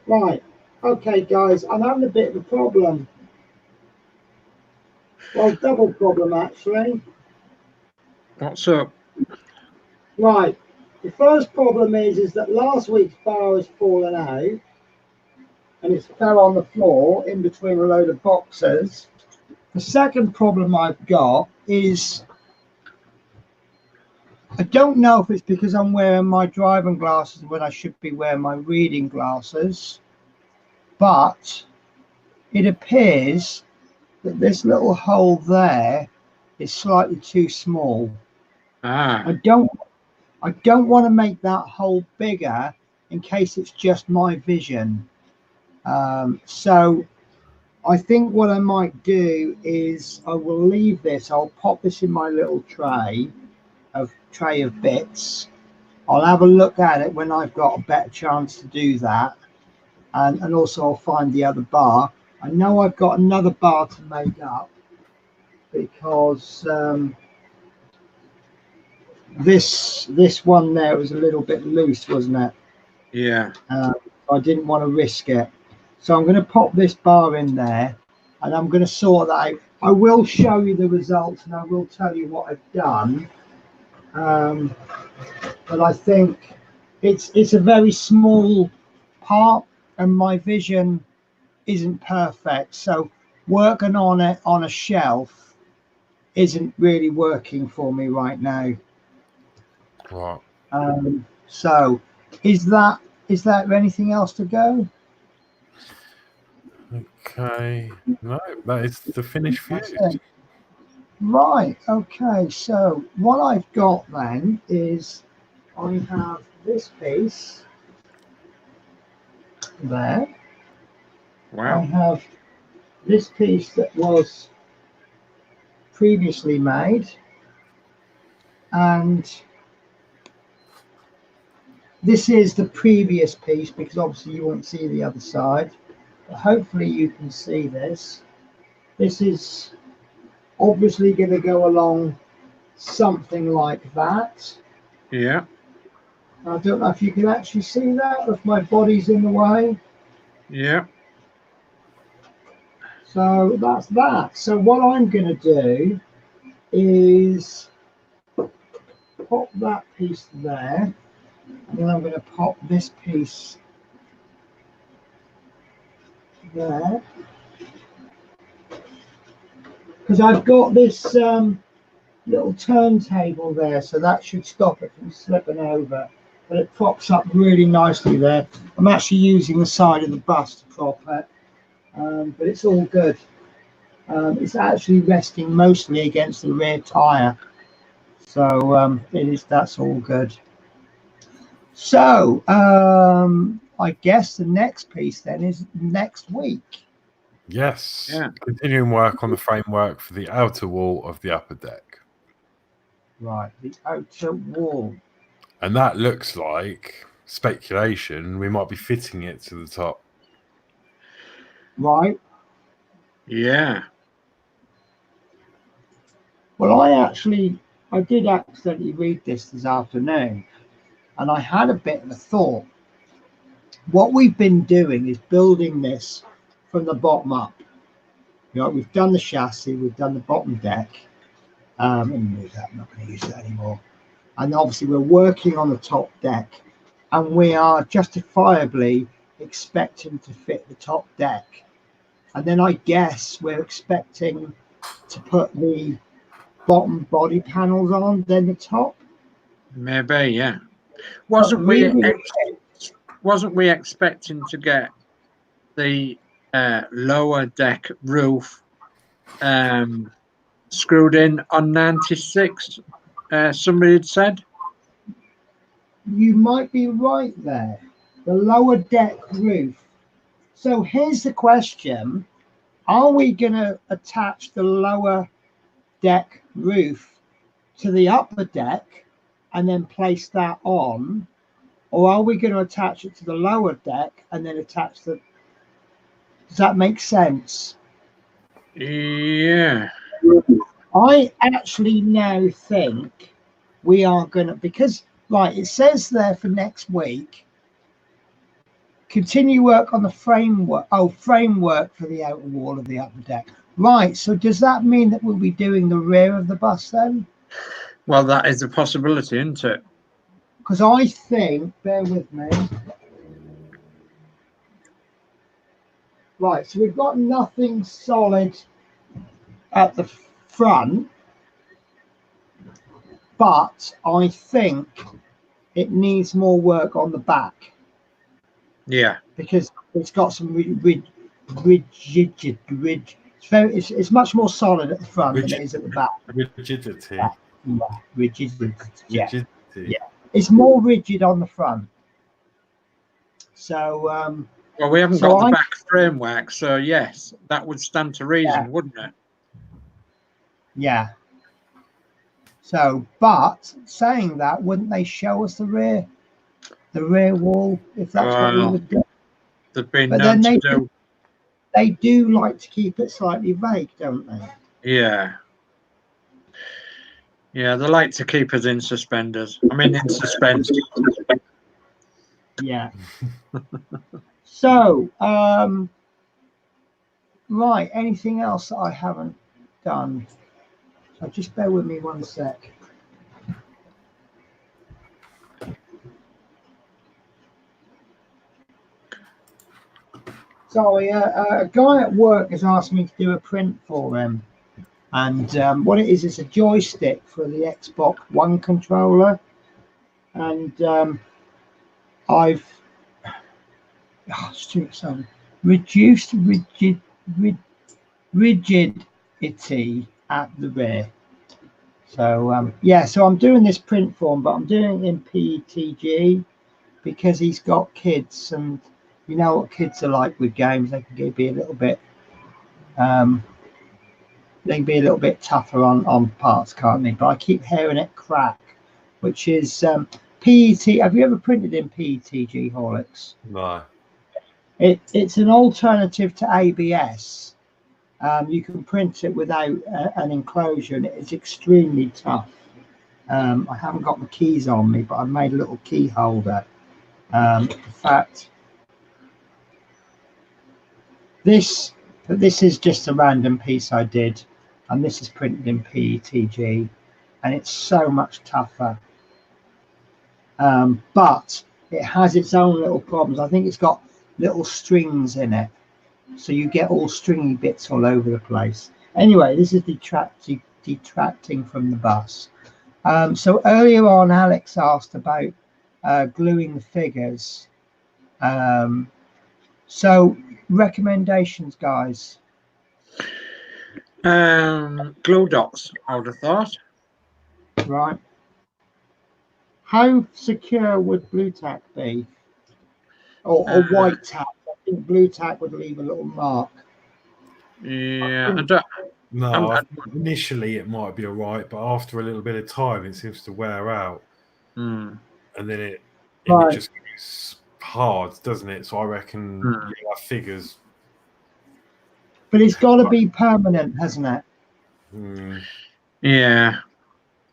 Right. Okay, guys, I'm having a bit of a problem. Well, double problem, actually. What's up? Right. The first problem is that last week's bar has fallen out and it's fell on the floor in between a load of boxes. The second problem I've got is I don't know if it's because I'm wearing my driving glasses when I should be wearing my reading glasses, but it appears that this little hole there is slightly too small. I don't want to make that hole bigger in case it's just my vision. So I think what I might do is I will leave this. I'll pop this in my little tray of bits. I'll have a look at it when I've got a better chance to do that, and also I'll find the other bar. I know I've got another bar to make up because this one there was a little bit loose, wasn't it? Yeah. I didn't want to risk it, so I'm going to pop this bar in there and I'm going to sort that out. I will show you the results and I will tell you what I've done. But I think it's a very small part and my vision isn't perfect, so working on it on a shelf isn't really working for me right now. Right. So is there anything else to go? Okay. No, that is the finished fuse. Right, okay, so what I've got then is I have this piece there. Wow. I have this piece that was previously made, and this is the previous piece because obviously you won't see the other side, but hopefully you can see this. This is obviously going to go along something like that. Yeah. I don't know if you can actually see that, if my body's in the way. Yeah. So that's that. So what I'm going to do is pop that piece there, and then I'm going to pop this piece there. Because I've got this little turntable there, so that should stop it from slipping over. But it props up really nicely there. I'm actually using the side of the bus to prop it, but it's all good. It's actually resting mostly against the rear tyre, so that's all good. So I guess the next piece then is next week. Yes. Yeah. Continuing work on the framework for the outer wall of the upper deck. Right, the outer wall. And that looks like speculation. We might be fitting it to the top. Right. Yeah. Well, I did accidentally read this afternoon, and I had a bit of a thought. What we've been doing is building this from the bottom up. You know, we've done the chassis, we've done the bottom deck. I'm not going to use that anymore. And obviously we're working on the top deck, and we are justifiably expecting to fit the top deck. And then I guess we're expecting to put the bottom body panels on, then the top. Maybe, yeah. Wasn't we expecting to get the lower deck roof screwed in on 96? Somebody had said. You might be right there. The lower deck roof. So here's the question. Are we going to attach the lower deck roof to the upper deck and then place that on? Or are we going to attach it to the lower deck and then attach the... Does that make sense? Yeah. I actually now think we are going to... Because, right, it says there for next week, continue work on the framework. Oh, framework for the outer wall of the upper deck. Right. So does that mean that we'll be doing the rear of the bus then? Well, that is a possibility, isn't it? Because I think, bear with me. Right. So we've got nothing solid at the front, but I think it needs more work on the back. Yeah. Because it's got some rigid. It's much more solid at the front than it is at the back. Rigidity. Rigidity. Yeah. Rigidity. Yeah. It's more rigid on the front. So well, we haven't got the back framework, so yes, that would stand to reason, wouldn't it? Yeah. So, but saying that, wouldn't they show us the rear wall if that's what we would do? They've been known to do. They do like to keep it slightly vague, don't they? Yeah. Yeah, they like to keep us in suspenders. I mean, in suspense. Yeah. So, right, anything else that I haven't done? So just bear with me one sec. Sorry, a guy at work has asked me to do a print for him. And what it is a joystick for the Xbox One controller. And I've reduced rigidity at the rear. So yeah, so I'm doing this print form, but I'm doing it in PETG because he's got kids, and you know what kids are like with games. They can be a little bit tougher on parts, can't they? But I keep hearing it crack, which is PET. Have you ever printed in PETG, Horlicks? No. It's an alternative to ABS. You can print it without an enclosure, and it's extremely tough. I haven't got the keys on me, but I've made a little key holder. In fact, this is just a random piece I did, and this is printed in PETG, and it's so much tougher. But it has its own little problems. I think it's got little strings in it, so you get all stringy bits all over the place. Anyway, this is detracting from the bus. So earlier on, Alex asked about gluing the figures. So recommendations, guys. Glue dots, I would have thought. Right. How secure would blue tack be? Or white tack? I think blue tack would leave a little mark. Yeah, initially it might be all right, but after a little bit of time, it seems to wear out, and then it just gets hard, doesn't it? So I reckon figures. But it's got to be permanent, hasn't it? Yeah.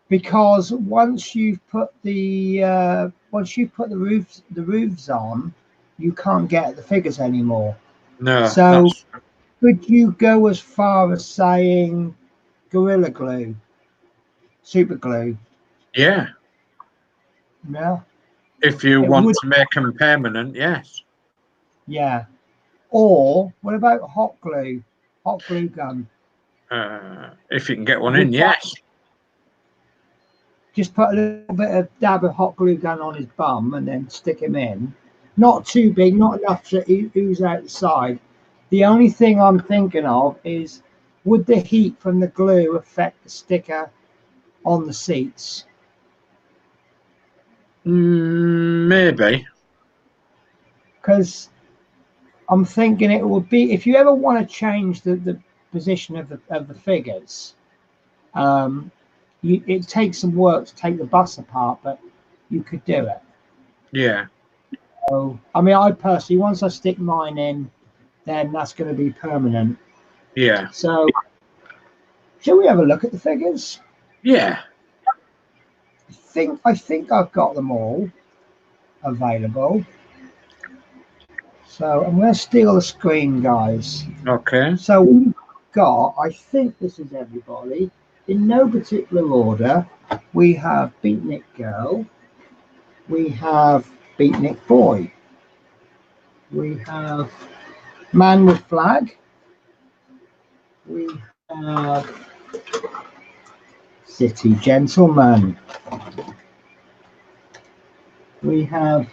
Because once you've put the roofs on, you can't get at the figures anymore. No. So could you go as far as saying Gorilla Glue, super glue? Yeah. Yeah. If you want to make them permanent, yes. Yeah. Or what about hot glue gun? If you can get one in, yes. Just put a little bit of dab of hot glue gun on his bum and then stick him in. Not too big, not enough to ooze out the side. The only thing I'm thinking of is, would the heat from the glue affect the sticker on the seats? Maybe. Because I'm thinking it would be, if you ever want to change the position of the figures, it takes some work to take the bus apart, but you could do it. Yeah. So, I mean, I personally, once I stick mine in, then that's going to be permanent. Yeah. So, shall we have a look at the figures? Yeah. I think I've got them all available. So I'm going to steal the screen, guys. Okay. So we've got, I think this is everybody, in no particular order. We have Beatnik Girl, we have Beatnik Boy, we have Man with Flag, we have City Gentleman, we have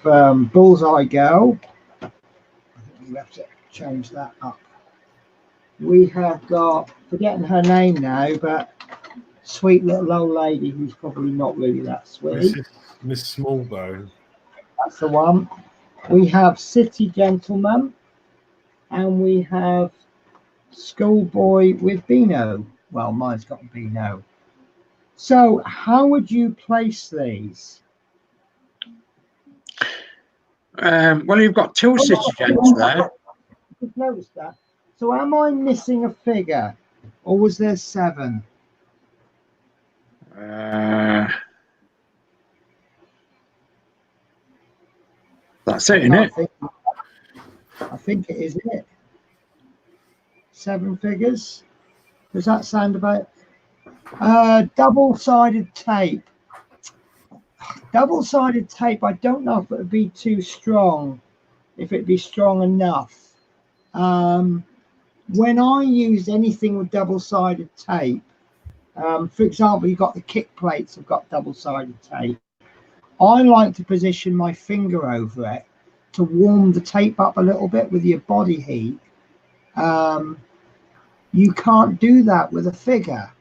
Bullseye Girl. I think we have to change that up. We have got, forgetting her name now, but sweet little old lady who's probably not really that sweet. Miss Smallbone. That's the one. We have City Gentleman, and we have Schoolboy with Beano. Well, mine's got Beano. So, how would you place these? Well, you've got two City Gents there. Just noticed that. So, am I missing a figure, or was there 7? That's it, isn't it? I think it is, isn't it? 7 figures. Does that sound about? Double-sided tape. Double-sided tape. I don't know if it would be too strong. If it'd be strong enough. When I use anything with double-sided tape, for example, you've got the kick plates have got double-sided tape. I like to position my finger over it to warm the tape up a little bit with your body heat. You can't do that with a figure.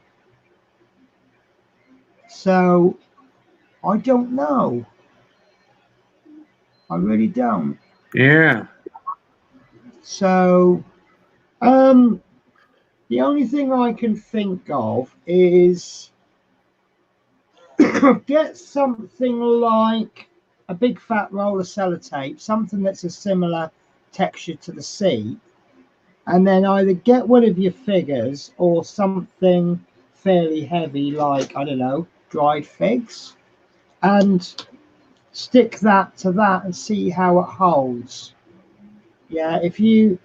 So I don't know. I really don't. Yeah. So the only thing I can think of is get something like a big fat roll of sellotape, something that's a similar texture to the seat, and then either get one of your figures or something fairly heavy like, I don't know, dried figs, and stick that to that and see how it holds. Yeah, if you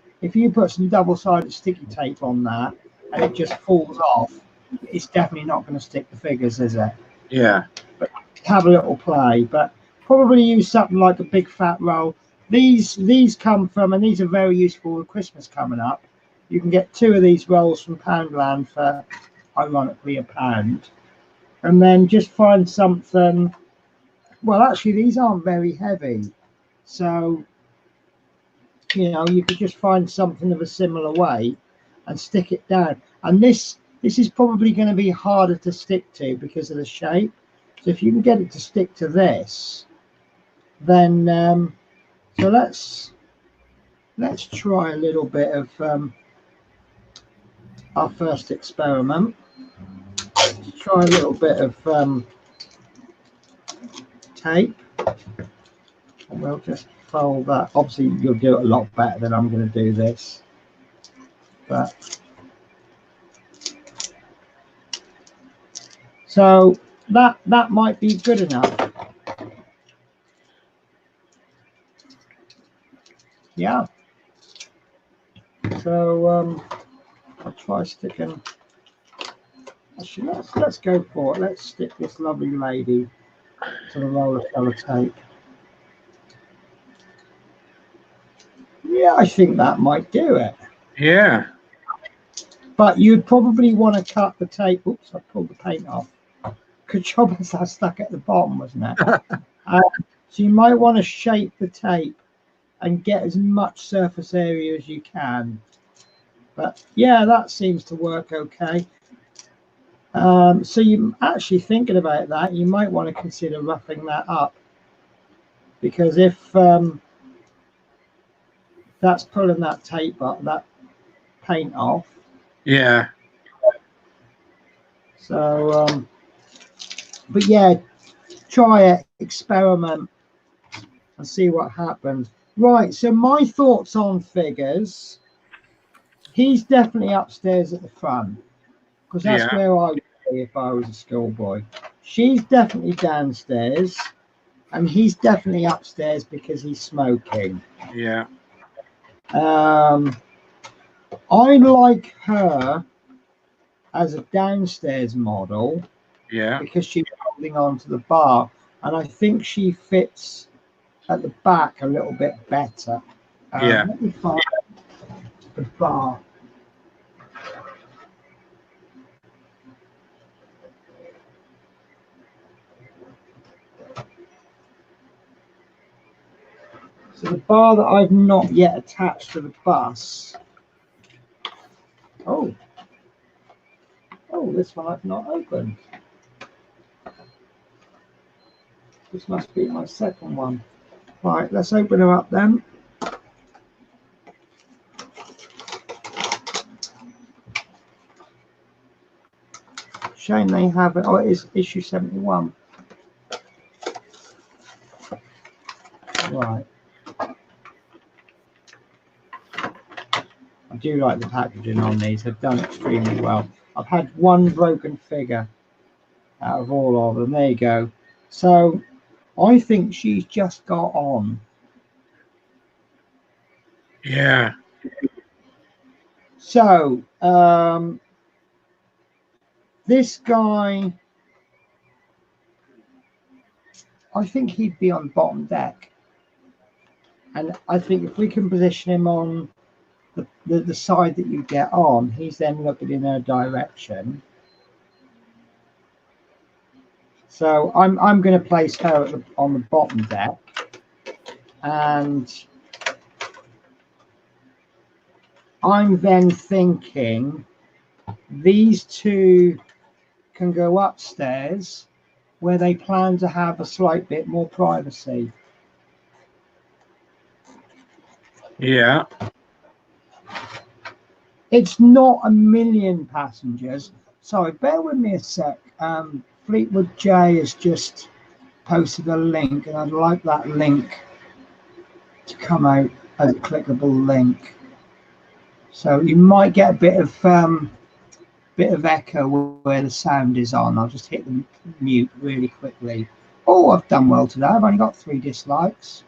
put some double-sided sticky tape on that and it just falls off, it's definitely not going to stick the figures, is it? Yeah. But have a little play, but probably use something like a big fat roll. These come from, and these are very useful with Christmas coming up. You can get 2 of these rolls from Poundland for, ironically, £1, and then just find something. Well, actually, these aren't very heavy, so you know you could just find something of a similar weight and stick it down. And this is probably going to be harder to stick to because of the shape. So if you can get it to stick to this, then so let's try a little bit of our first experiment. Let's try a little bit of tape, and we'll just fold that. Obviously you'll do it a lot better than I'm going to do this, but so that might be good enough. Yeah. So I'll try sticking. Actually, let's go for it. Let's stick this lovely lady to the roll of sellotape. Yeah, I think that might do it. Yeah. But you'd probably want to cut the tape. Oops, I pulled the paint off. Good job as I stuck at the bottom, wasn't it? So you might want to shape the tape and get as much surface area as you can. But yeah, that seems to work okay. So you're actually thinking about that, you might want to consider roughing that up, because if that's pulling that tape up, that paint off. Yeah. So but yeah, try it, experiment and see what happens. Right, so my thoughts on figures. He's definitely upstairs at the front, because that's where I would be if I was a schoolboy. She's definitely downstairs, and he's definitely upstairs because he's smoking. Yeah. I like her as a downstairs model. Yeah. Because she's holding on to the bar, and I think she fits at the back a little bit better. Yeah. Let me find the bar. So the bar that I've not yet attached to the bus. Oh, this one I've not opened. This must be my second one. Right, let's open her up then. Shame they have it. Oh, it is issue 71. Right. I do like the packaging on these. They've done extremely well. I've had one broken figure out of all of them. There you go. So I think she's just got on. Yeah. So this guy, I think he'd be on bottom deck. And I think if we can position him on the side that you get on, he's then looking in her direction. So I'm going to place her on the bottom deck, and I'm then thinking these two can go upstairs where they plan to have a slight bit more privacy. Yeah. It's not a million passengers. Sorry, bear with me a sec. Fleetwood J has just posted a link, and I'd like that link to come out as a clickable link. So you might get a bit of echo where the sound is on. I'll just hit the mute really quickly. Oh, I've done well today. I've only got 3 dislikes.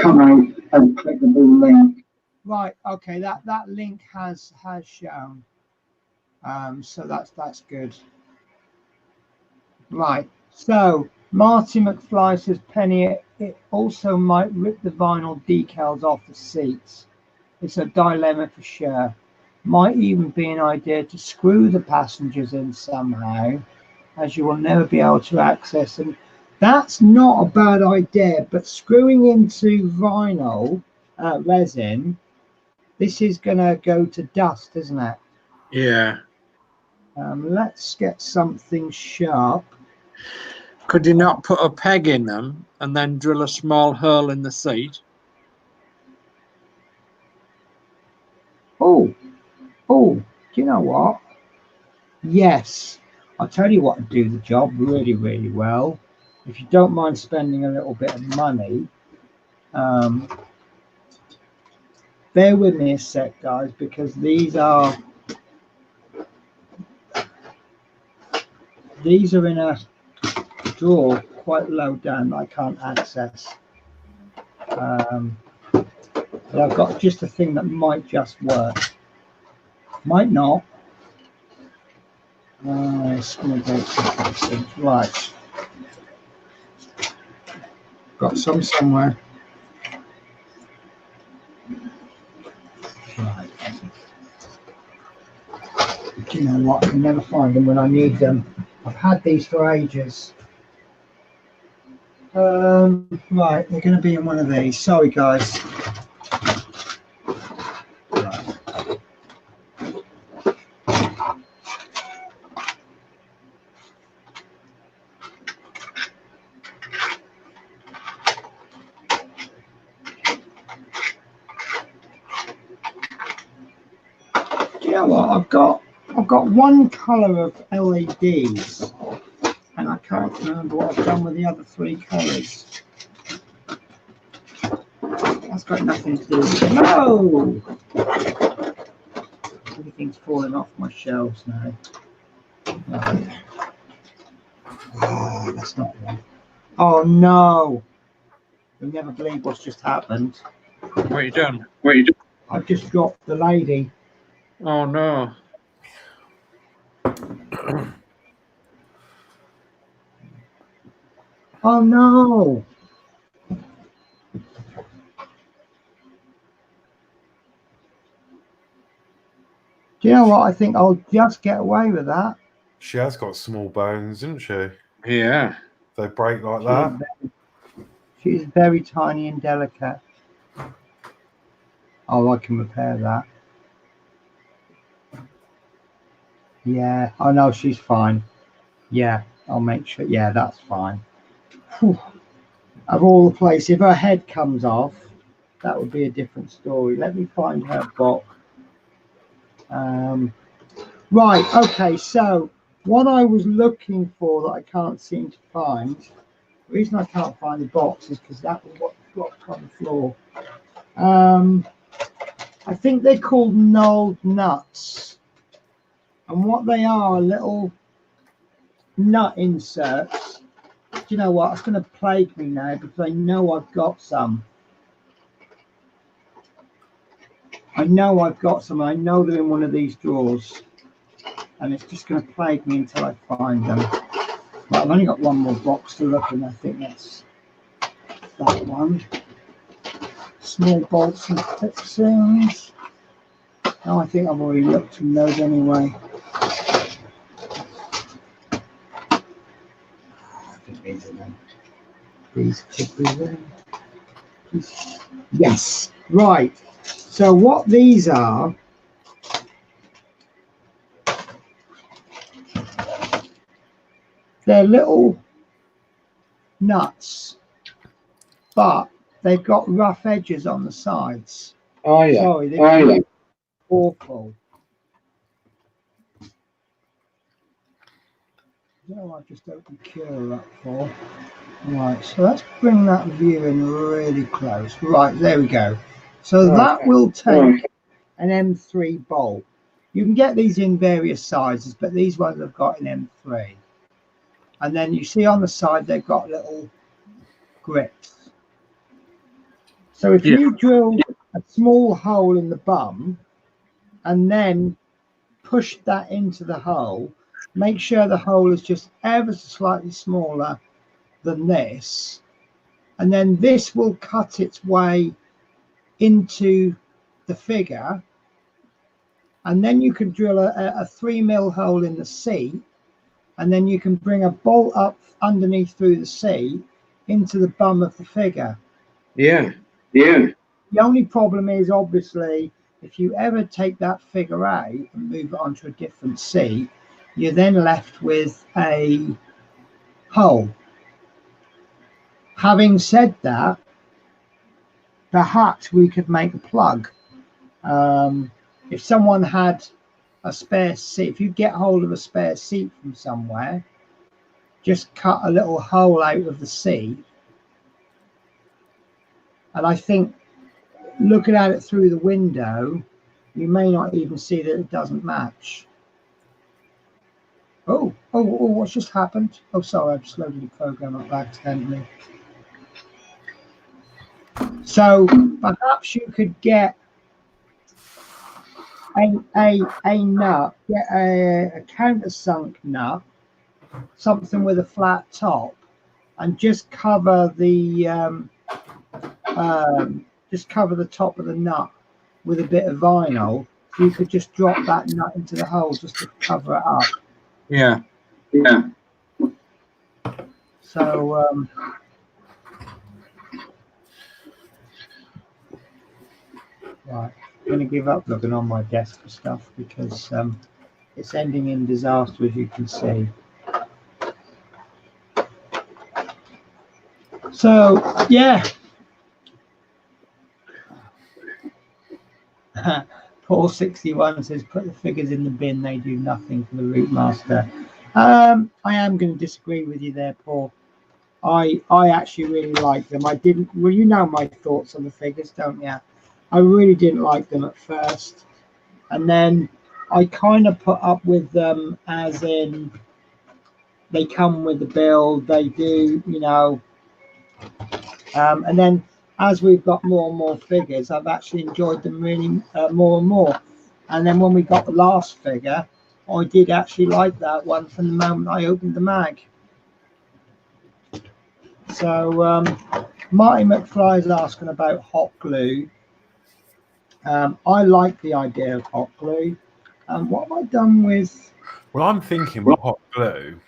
Come out as a clickable link. Right. Okay. That link has shown. So that's good. Right. So Marty McFly says, Penny, it also might rip the vinyl decals off the seats. It's a dilemma for sure. Might even be an idea to screw the passengers in somehow, as you will never be able to access them. That's not a bad idea, but screwing into vinyl resin, this is going to go to dust, isn't it? Yeah. Let's get something sharp. Could you not put a peg in them and then drill a small hole in the seat? Oh, do you know what? Yes, I'll tell you what would do the job really, really well. If you don't mind spending a little bit of money, bear with me a sec, guys, because these are in a drawer quite low down that I can't access. But I've got just a thing that might just work. Might not. Right. Got some somewhere. Right. Do you know what? I can never find them when I need them. I've had these for ages. Right, they're going to be in one of these. Sorry, guys. Right. Do you know what? I've got one colour of LEDs, and I can't remember what I've done with the other 3 colours. That's got nothing to do with it. No! Everything's falling off my shelves now. Right. Oh, that's not one. Oh no! You'll never believe what's just happened. What are you doing? I've just dropped the lady. Oh no. Oh no. Do you know what? I think I'll just get away with that. She has got small bones, isn't she? Yeah. They break like that. She's very tiny and delicate. Oh, I can repair that. Yeah. Oh no, she's fine. Yeah, I'll make sure. Yeah, that's fine. Whew. Of all the places, if her head comes off, that would be a different story. Let me find her box. Right, okay, so what I was looking for that I can't seem to find, the reason I can't find the box is because that was what dropped on the floor. I think they're called knolled nuts. And what they are little nut inserts. Do you know what? It's going to plague me now because I know I've got some. I know I've got some. I know they're in one of these drawers. And it's just going to plague me until I find them. But I've only got one more box to look in. I think that's that one. Small bolts and fixings. Oh, I think I've already looked in those anyway. These could be them. Yes, right. So what these are, they're little nuts, but they've got rough edges on the sides. Oh yeah. Sorry, they're awful. No, I've just opened Cure up for. Right, so let's bring that view in really close. Right, there we go. So that will take an M3 bolt. You can get these in various sizes, but these ones have got an M3. And then you see on the side, they've got little grips. So if you drill a small hole in the bum and then push that into the hole, make sure the hole is just ever so slightly smaller than this, and then this will cut its way into the figure, and then you can drill a 3mm hole in the seat, and then you can bring a bolt up underneath through the seat into the bum of the figure. Yeah. The only problem is, obviously, if you ever take that figure out and move it onto a different seat, you're then left with a hole. Having said that, perhaps we could make a plug. If someone had a spare seat, if you get hold of a spare seat from somewhere, just cut a little hole out of the seat. And I think looking at it through the window, you may not even see that it doesn't match. Oh, what's just happened? Oh, sorry, I've just loaded the program up accidentally. So perhaps you could get a nut, get a countersunk nut, something with a flat top, and just cover the top of the nut with a bit of vinyl. So you could just drop that nut into the hole just to cover it up. Yeah. So right, I'm going to give up looking on my desk for stuff because it's ending in disaster, as you can see. So yeah. Paul 61 says, put the figures in the bin, they do nothing for the Routemaster. I am going to disagree with you there, Paul. I actually really like them. I didn't, well, you know my thoughts on the figures, don't you? I really didn't like them at first. And then I kind of put up with them as in they come with the build, they do, you know. And then as we've got more and more figures, I've actually enjoyed them really more and more. And then when we got the last figure, I did actually like that one from the moment I opened the mag. So Marty McFly is asking about hot glue. I like the idea of hot glue. What have I done with? Well, I'm thinking with hot glue,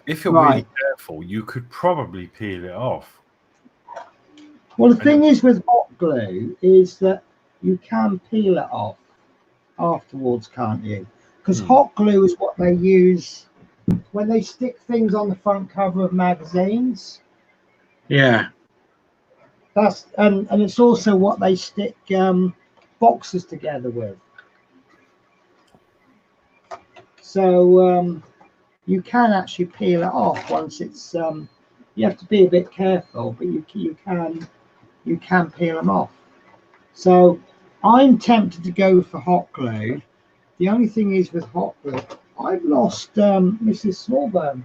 if you're Right. really careful, you could probably peel it off. Well, the thing is with hot glue is that you can peel it off afterwards, can't you? Because hot glue is what they use when they stick things on the front cover of magazines. Yeah. That's and it's also what they stick boxes together with. So you can actually peel it off once it's. You have to be a bit careful, but you can peel them off. So I'm tempted to go for hot glue. The only thing is with hot glue, I've lost Mrs. Smallburn.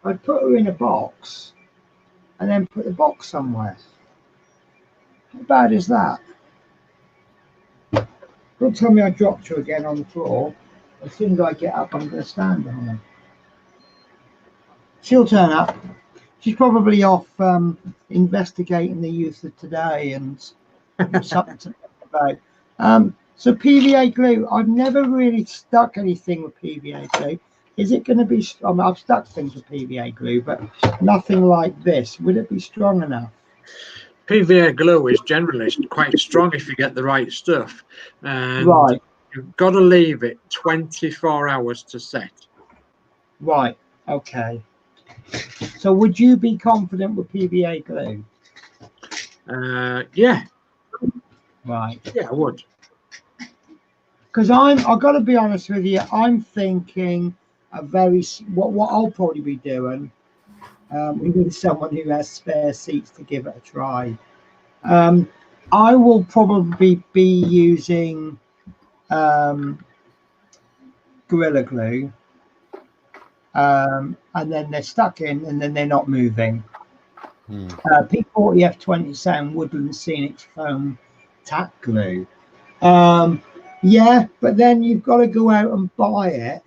I put her in a box and then put the box somewhere. How bad is that? Don't tell me I dropped her again on the floor. As soon as I get up, I'm going to stand on her. She'll turn up. She's probably off investigating the youth of today and something to think about. So PVA glue, I've never really stuck anything with PVA glue. Is it going to be, I mean, I've stuck things with PVA glue, but nothing like this. Would it be strong enough? PVA glue is generally quite strong if you get the right stuff. And Right. you've got to leave it 24 hours to set. Right, okay. So would you be confident with PVA glue? Yeah. Right. Yeah, I would. Because I've got to be honest with you, I'm thinking a very, what I'll probably be doing, we need someone who has spare seats to give it a try. I will probably be using Gorilla Glue, and then they're stuck in and then they're not moving. P40 F27 Woodland Scenic Foam Tack Glue. Yeah, but then you've got to go out and buy it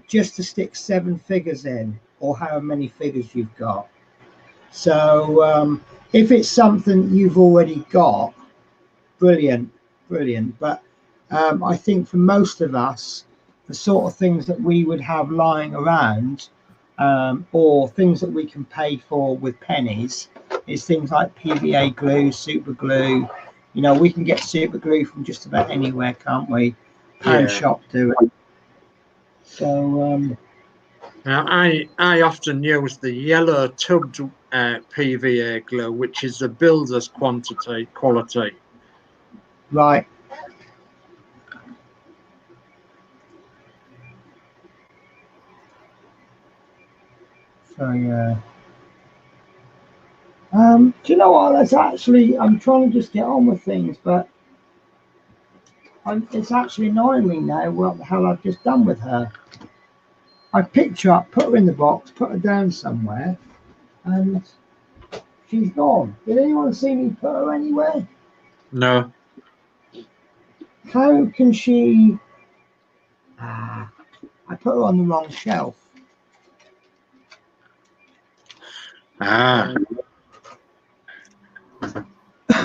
just to stick 7 figures in, or however many figures you've got. So if it's something you've already got, brilliant. But I think for most of us, the sort of things that we would have lying around, or things that we can pay for with pennies, is things like PVA glue, super glue. You know, we can get super glue from just about anywhere, can't we? Pound shop do it. So now I often use the yellow tubbed PVA glue, which is the builder's quality. right. So yeah. Do you know what? That's actually, I'm trying to just get on with things, but it's actually annoying me now what the hell I've just done with her. I picked her up, put her in the box, put her down somewhere, and she's gone. Did anyone see me put her anywhere? No. How can she? I put her on the wrong shelf.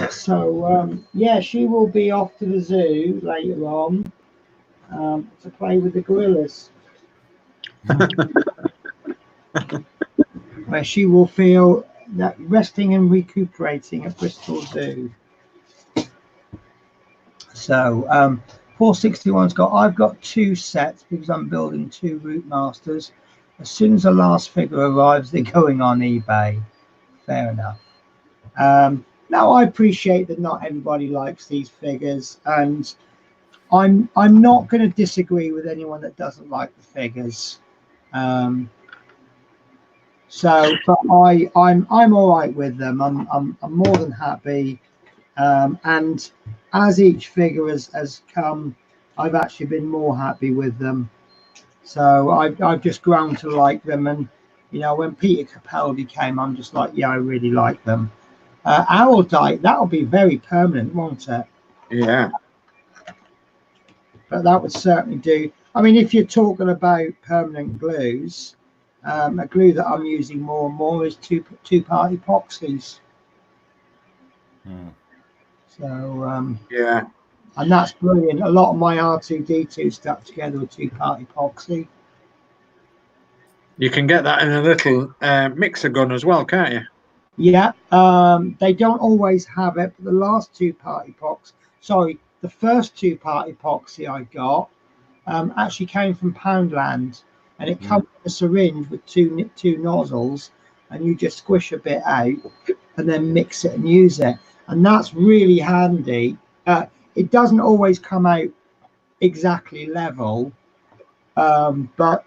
So yeah, she will be off to the zoo later on to play with the gorillas, where she will feel that resting and recuperating at Bristol Zoo. So 461's got, I've got 2 sets because I'm building 2 Routemasters. As soon as the last figure arrives, they're going on eBay. Fair enough. Now I appreciate that not everybody likes these figures, and I'm not going to disagree with anyone that doesn't like the figures. So, but I'm all right with them. I'm more than happy. And as each figure has come, I've actually been more happy with them. So I've just grown to like them, and You know, when Peter Capaldi came, I'm just like, yeah, I really like them. Owlite, that'll be very permanent, won't it? Yeah. But that would certainly do. I mean, if you're talking about permanent glues, a glue that I'm using more and more is two-part epoxies. So Yeah. and that's brilliant. A lot of my R2D2 stuck together with two-part epoxy. You can get that in a little mixer gun as well, can't you? Yeah, they don't always have it, but the last two-part epoxy, sorry, the first two-part epoxy I got actually came from Poundland, and it comes with a syringe with two nozzles, and you just squish a bit out and then mix it and use it, and that's really handy. It doesn't always come out exactly level, but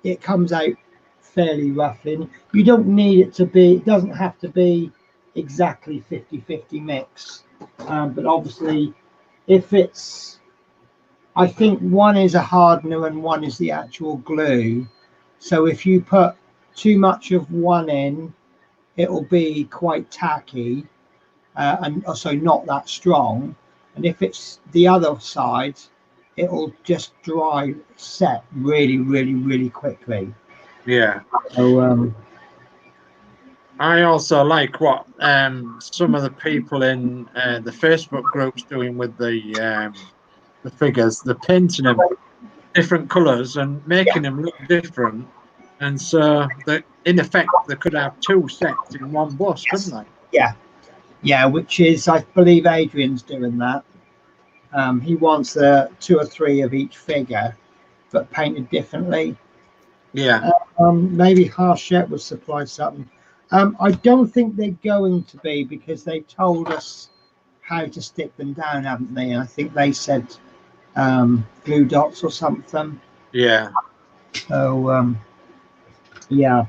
it comes out fairly roughly, and you don't need it to be, it doesn't have to be exactly 50-50 mix, but obviously if it's, I think one is a hardener and one is the actual glue, so if you put too much of one in, it'll be quite tacky, and also not that strong, and if it's the other side, it'll just dry set really quickly. Yeah. So I also like what some of the people in the Facebook groups doing with the figures. They're painting them different colours and making them look different, and so that in effect they could have two sets in one bus, couldn't they? yeah, which is, I believe Adrian's doing that. He wants 2 or 3 of each figure, but painted differently. Yeah. Maybe Hachette would supply something. I don't think they're going to be, because they told us how to stick them down, haven't they? And I think they said glue dots or something. Yeah. So yeah.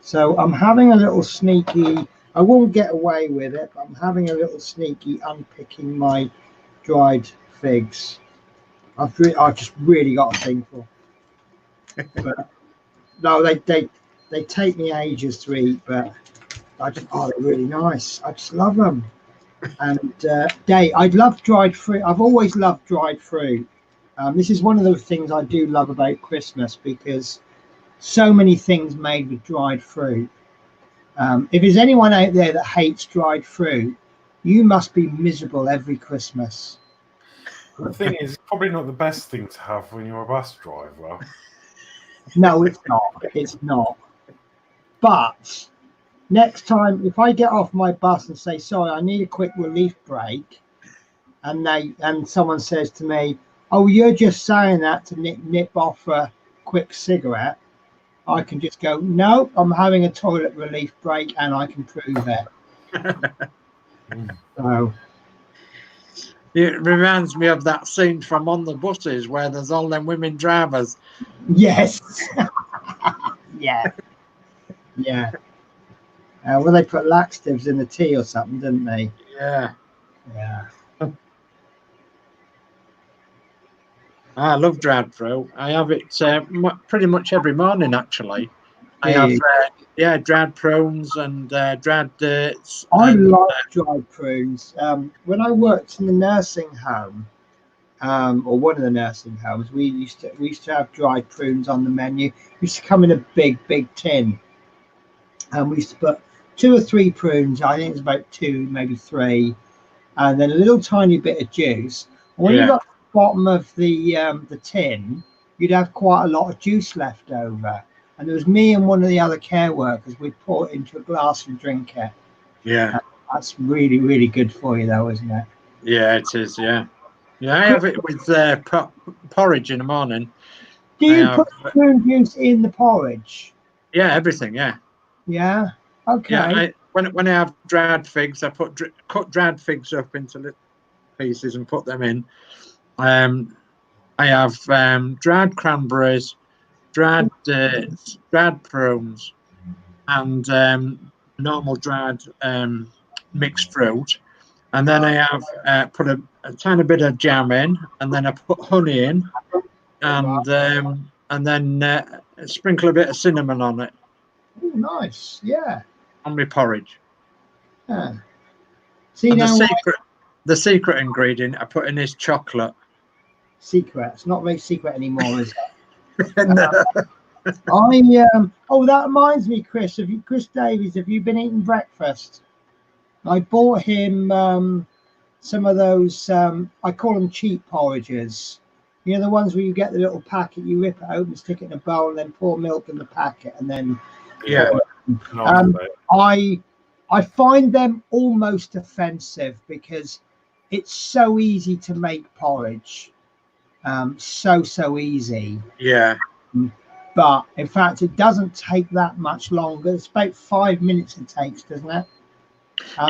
So I'm having a little sneaky. I won't get away with it, but I'm having a little sneaky unpicking my dried figs. I've just really got a thing for. But no, they take me ages to eat, but they're really nice. I just love them. And I love dried fruit. I've always loved dried fruit. This is one of the things I do love about Christmas, because so many things made with dried fruit. If there's anyone out there that hates dried fruit, you must be miserable every Christmas. The thing is, it's probably not the best thing to have when you're a bus driver. No, it's not. It's not. But next time, if I get off my bus and say, sorry, I need a quick relief break, and someone says to me, oh, you're just saying that to nip off a quick cigarette, I can just go, no, I'm having a toilet relief break, and I can prove it. So it reminds me of that scene from On the Buses where there's all them women drivers. yes. Yeah. Well, they put laxatives in the tea or something, didn't they? Yeah. I love dried fruit. I have it pretty much every morning, actually. I have dried prunes and dried dates. I love dried prunes. When I worked in the nursing home, or one of the nursing homes, we used to have dried prunes on the menu. It used to come in a big tin, and we used to put 2 or 3 prunes. I think it was about 2, maybe 3, and then a little tiny bit of juice. When you got to the bottom of the tin, you'd have quite a lot of juice left over. And there was me and one of the other care workers. We'd pour it into a glass and drink it. Yeah. That's really good for you, though, isn't it? Yeah, it is. Yeah. Yeah, I have it with porridge in the morning. Do you put prune juice in the porridge? Yeah, everything. Yeah. Yeah. Okay. Yeah. When I have dried figs, I cut dried figs up into little pieces and put them in. I have dried cranberries, dried dates, dried prunes, and normal dried mixed fruit. And then I have put a tiny bit of jam in, and then I put honey in, and then sprinkle a bit of cinnamon on it. Oh, nice. Yeah. on my porridge. Yeah. See And now, the secret ingredient I put in is chocolate. secret. It's not very secret anymore, is it? No. Oh, that reminds me, Chris. Chris Davies? Have you been eating breakfast? I bought him some of those. I call them cheap porridges. You know, the ones where you get the little packet, you rip it open, stick it in a bowl, and then pour milk in the packet, and then Yeah. I find them almost offensive because it's so easy to make porridge. So easy. Yeah. But in fact, it doesn't take that much longer. It's about 5 minutes it takes, doesn't it?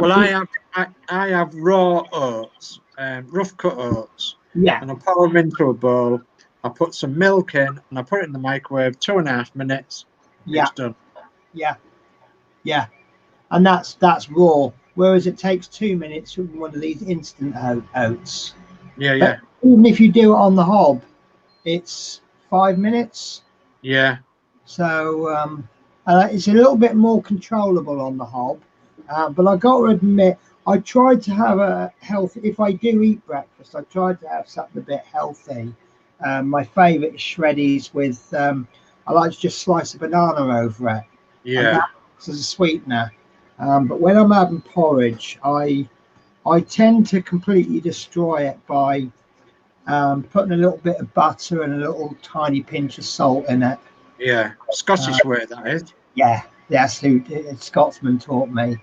Well, I have raw oats, rough cut oats. Yeah. And I pour them into a bowl. I put some milk in, and I put it in the microwave. 2.5 minutes. Yeah. It's done. Yeah. Yeah. And that's raw. Whereas it takes 2 minutes with one of these instant oats. Yeah, yeah. But even if you do it on the hob, it's 5 minutes. Yeah. So it's a little bit more controllable on the hob. But I got to admit, I tried to have a healthy. If I do eat breakfast, I tried to have something a bit healthy. My favourite is shreddies with. I like to just slice a banana over it. Yeah. As a sweetener. But when I'm having porridge, I tend to completely destroy it by putting a little bit of butter and a little tiny pinch of salt in it. Yeah. Scottish way, that is. Yeah, that's who Scotsman taught me.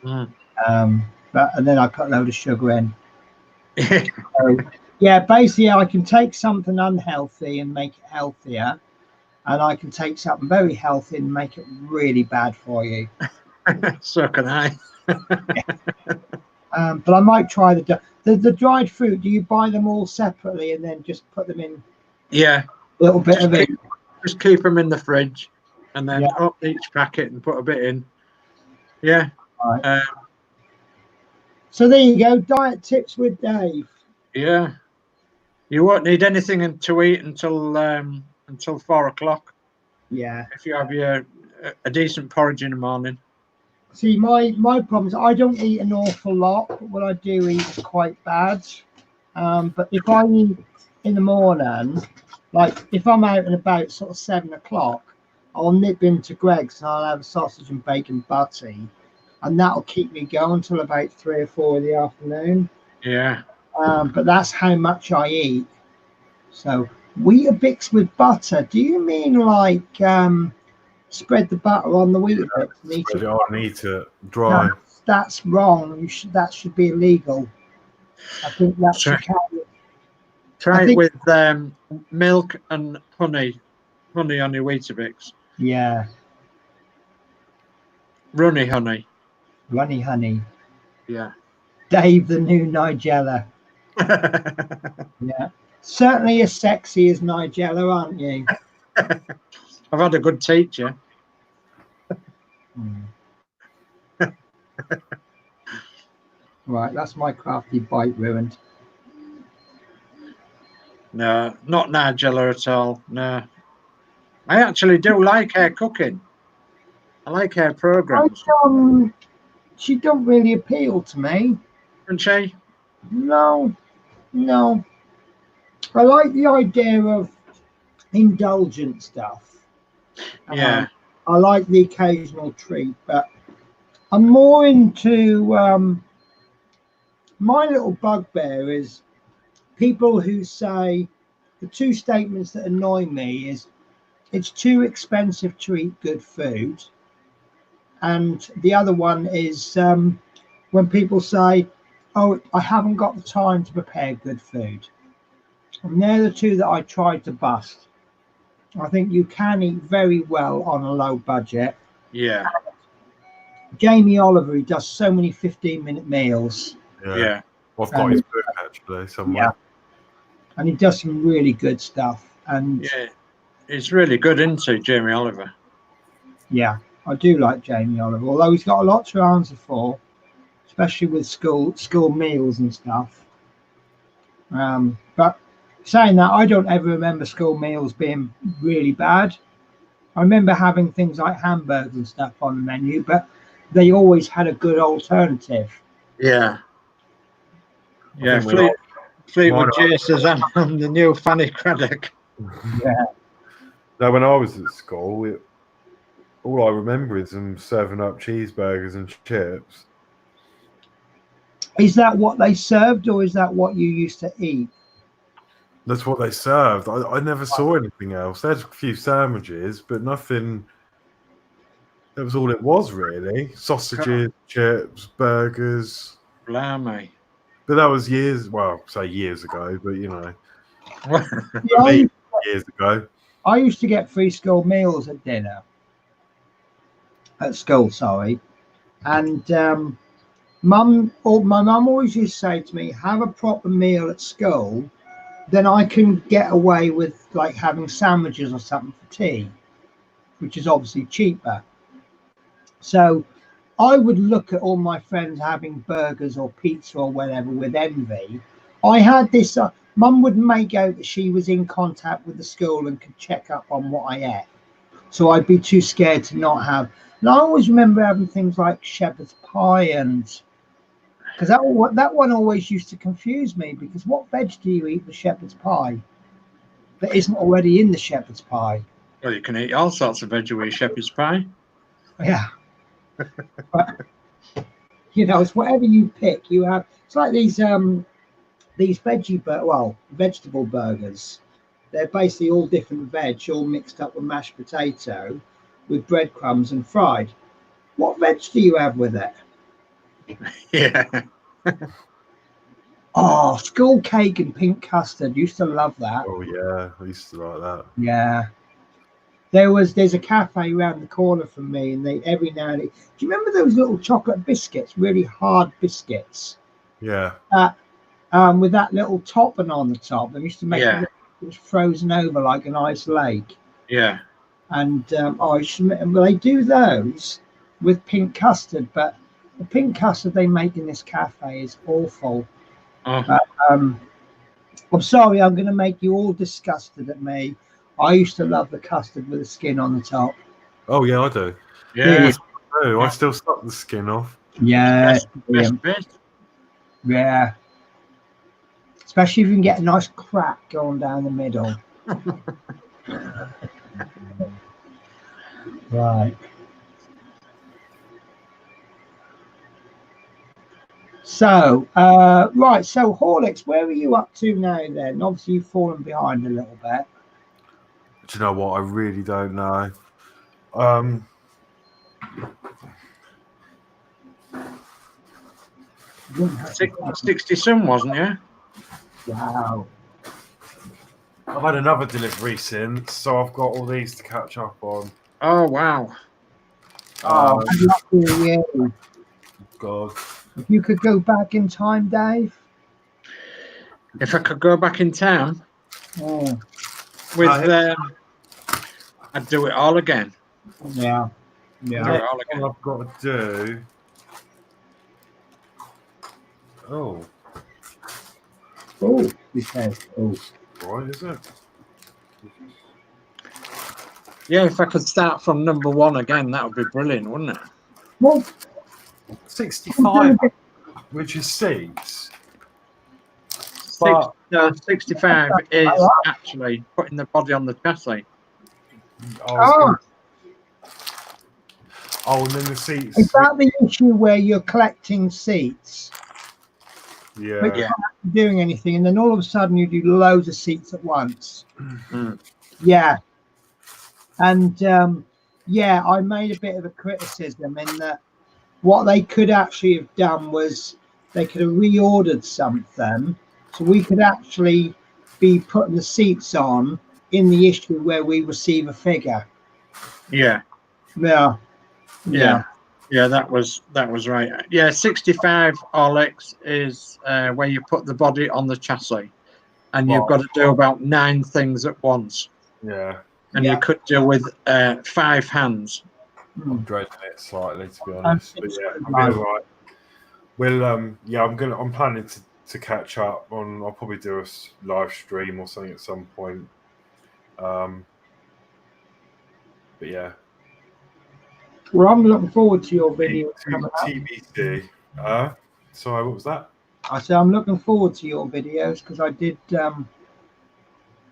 Mm. And then I put a load of sugar in. So, yeah, basically I can take something unhealthy and make it healthier, and I can take something very healthy and make it really bad for you. So can I. But I might try the dried fruit. Do you buy them all separately and then just put them in? Yeah. A little bit of it. Just keep them in the fridge, and then Yeah. up each packet and put a bit in. Yeah. Right. So there you go. Diet tips with Dave. Yeah. You won't need anything to eat until 4 o'clock. Yeah. If you have a decent porridge in the morning. See, my problem is I don't eat an awful lot, but what I do eat is quite bad. But if I eat in the morning, like if I'm out and about sort of 7 o'clock, I'll nip into Greg's and I'll have a sausage and bacon butty, and that'll keep me going till about 3 or 4 in the afternoon. Yeah. But that's how much I eat. So Weetabix with butter. Do you mean like spread the butter on the Weetabix and eat Spread it? it on, eat it dry. No, that's wrong. That should be illegal. I think that's Sure. I Try think- it with milk and honey on your Weetabix. Yeah, Runny honey. runny honey. Yeah. Dave, the new Nigella. Yeah, certainly as sexy as Nigella, aren't you? I've had a good teacher. Right, that's my crafty bite ruined. No, not Nigella at all. No. I actually do like her cooking. I like her programs. She don't really appeal to me. Doesn't she? No. I like the idea of indulgent stuff. Yeah. I like the occasional treat, but I'm more into my little bugbear is people who say the two statements that annoy me is it's too expensive to eat good food, and the other one is when people say, oh, I haven't got the time to prepare good food. And they're the two that I tried to bust. I think you can eat very well on a low budget. Yeah. Jamie Oliver, he does so many 15-minute meals. Yeah. Well, I've got his book actually somewhere. Yeah. And he does some really good stuff. And Yeah. It's really good, isn't it, Jamie Oliver? yeah, I do like Jamie Oliver, although he's got a lot to answer for, especially with school meals and stuff. But saying that, I don't ever remember school meals being really bad. I remember having things like hamburgers and stuff on the menu, but they always had a good alternative. Yeah. Yeah, think when Fleetwood Chasers and the new Fanny Craddock. Yeah. No, when I was at school, all I remember is them serving up cheeseburgers and chips. Is that what they served, or is that what you used to eat? That's what they served. I never saw anything else. They had a few sandwiches, but nothing. That was all it was, really. Sausages, chips, burgers. Blimey. But that was years, well, say years ago, but you know, Yeah, years ago. I used to get free school meals at dinner. At school, sorry. And my mum always used to say to me, have a proper meal at school, then I can get away with like having sandwiches or something for tea, which is obviously cheaper. So I would look at all my friends having burgers or pizza or whatever with envy. I had this, mum would make out that she was in contact with the school and could check up on what I ate. So I'd be too scared to not have. And I always remember having things like shepherd's pie, and because that one always used to confuse me, because what veg do you eat with shepherd's pie that isn't already in the shepherd's pie? Well, you can eat all sorts of veg with shepherd's pie. Yeah. But, you know, it's whatever you pick. You have, it's like these vegetable burgers. They're basically all different veg, all mixed up with mashed potato, with breadcrumbs and fried. What veg do you have with it? Yeah. Oh, school cake and pink custard. Used to love that. Oh yeah, I used to like that. Yeah. There's a cafe around the corner from me, and they every now and then. Do you remember those little chocolate biscuits, really hard biscuits? Yeah. With that little topping on the top. They used to make it was frozen over like an ice lake. Yeah. And they do those with pink custard, but the pink custard they make in this cafe is awful. Oh. I'm sorry, I'm going to make you all disgusted at me. I used to love the custard with the skin on the top. Oh yeah, I do. Yeah. I still suck the skin off. Yeah. Best bit. Yeah. Especially if you can get a nice crack going down the middle. Right. So, so Horlicks, where are you up to now then? Obviously, you've fallen behind a little bit. Do you know what? I really don't know. 60 wasn't you? Wow. I've had another delivery since, so I've got all these to catch up on. Oh wow. Oh, lucky you. God. If you could go back in time, Dave. If I could go back in time, Oh. I'd do it all again. Yeah. Do Yeah. it all again. All I've got to do. Oh. Oh, he says. Oh. Right, is it? Yeah, if I could start from number one again, that would be brilliant, wouldn't it? Well, 65, which is seats. But 65 is actually putting the body on the chassis. oh, and then the seats. is that the issue where you're collecting seats? Yeah. But you're not doing anything, and then all of a sudden you do loads of seats at once. Mm. Yeah. And I made a bit of a criticism in that what they could actually have done was they could have reordered something so we could actually be putting the seats on in the issue where we receive a figure. Yeah. Yeah. Yeah, that was right. Yeah, 65 Horlicks is where you put the body on the chassis, and you've got to do about 9 things at once. Yeah. And you could do with 5 hands. I'm dreading it slightly, to be honest. But yeah, I'll be all right. Well, I'm planning to catch up on. I'll probably do a live stream or something at some point. But yeah. Well, I'm looking forward to your video coming up. TBC. Sorry, what was that? I said I'm looking forward to your videos because I did.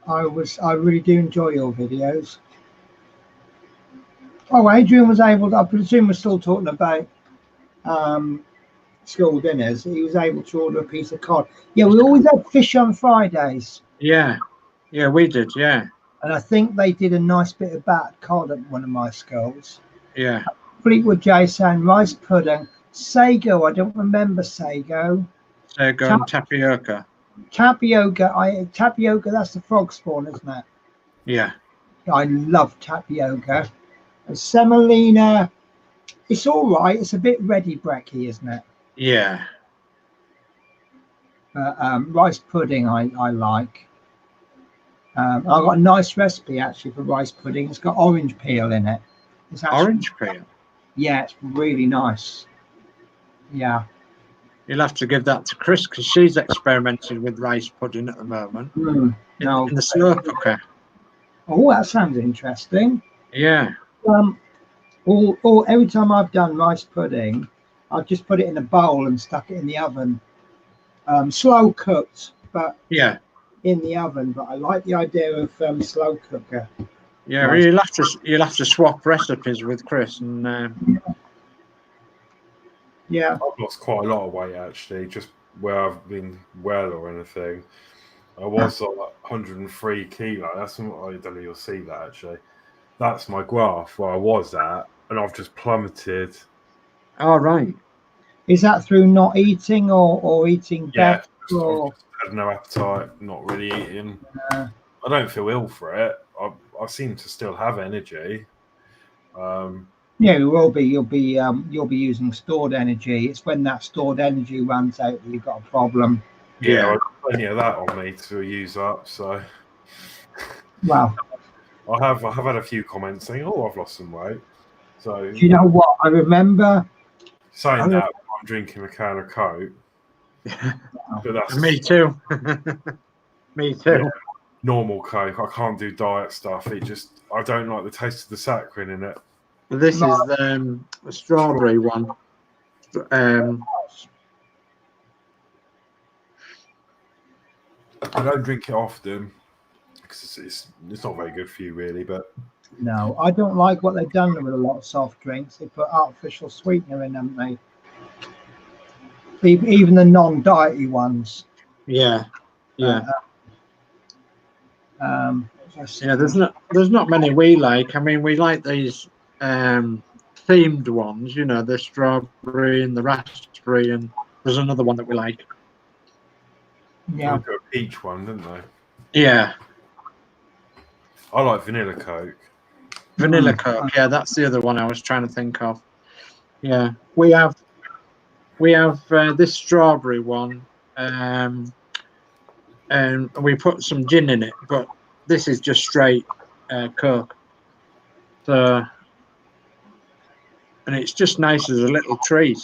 I really do enjoy your videos. Oh, Adrian was able to, I presume we're still talking about school dinners. He was able to order a piece of cod. Yeah, we always had fish on Fridays. Yeah, we did. Yeah, and I think they did a nice bit of battered cod at one of my schools. yeah. Fleetwood J saying rice pudding. Sago, I don't remember sago. Sago and tapioca. Tapioca, that's the frog spawn, isn't it? Yeah. I love tapioca. And semolina, it's all right. It's a bit ready brecky, isn't it? Yeah. Rice pudding, I like. I've got a nice recipe actually for rice pudding. It's got orange peel in it. It's actually, Orange peel? Yeah, it's really nice. Yeah. You'll have to give that to Chris because she's experimenting with rice pudding at the moment. No. In the slow cooker. Oh, that sounds interesting. Yeah. Every time I've done rice pudding, I've just put it in a bowl and stuck it in the oven. Slow cooked, but yeah, in the oven. But I like the idea of slow cooker. Yeah, well, you'll have to swap recipes with Chris and. Yeah, I've lost quite a lot of weight actually, just where I've been well or anything. I was like 103 kilo. That's not, I don't know if you'll see that actually. That's my graph where I was at, and I've just plummeted. Oh, right. Is that through not eating or eating better? I've just had no appetite, not really eating. I don't feel ill for it. I seem to still have energy. Yeah, you will be. You'll be using stored energy. It's when that stored energy runs out that you've got a problem. Yeah, I've got plenty of that on me to use up. So, well, I have had a few comments saying, "Oh, I've lost some weight." So, do you know what? I remember saying that I'm drinking a can of Coke. But that's me too. Me too. Yeah, normal Coke. I can't do diet stuff. I don't like the taste of the saccharin in it. This is the strawberry one. I don't drink it often because it's not very good for you, really. But no, I don't like what they've done with a lot of soft drinks. They put artificial sweetener in, haven't they? Even the non-diety ones. Yeah, yeah. Yeah, there's not many we like. I mean, we like these themed ones, you know, the strawberry and the raspberry, and there's another one that we like. Yeah, they got a peach one, didn't they? Yeah, I like vanilla Coke. vanilla Coke. Yeah, that's the other one I was trying to think of. Yeah, we have this strawberry one, and we put some gin in it, but this is just straight Coke. So, and it's just nice as a little treat.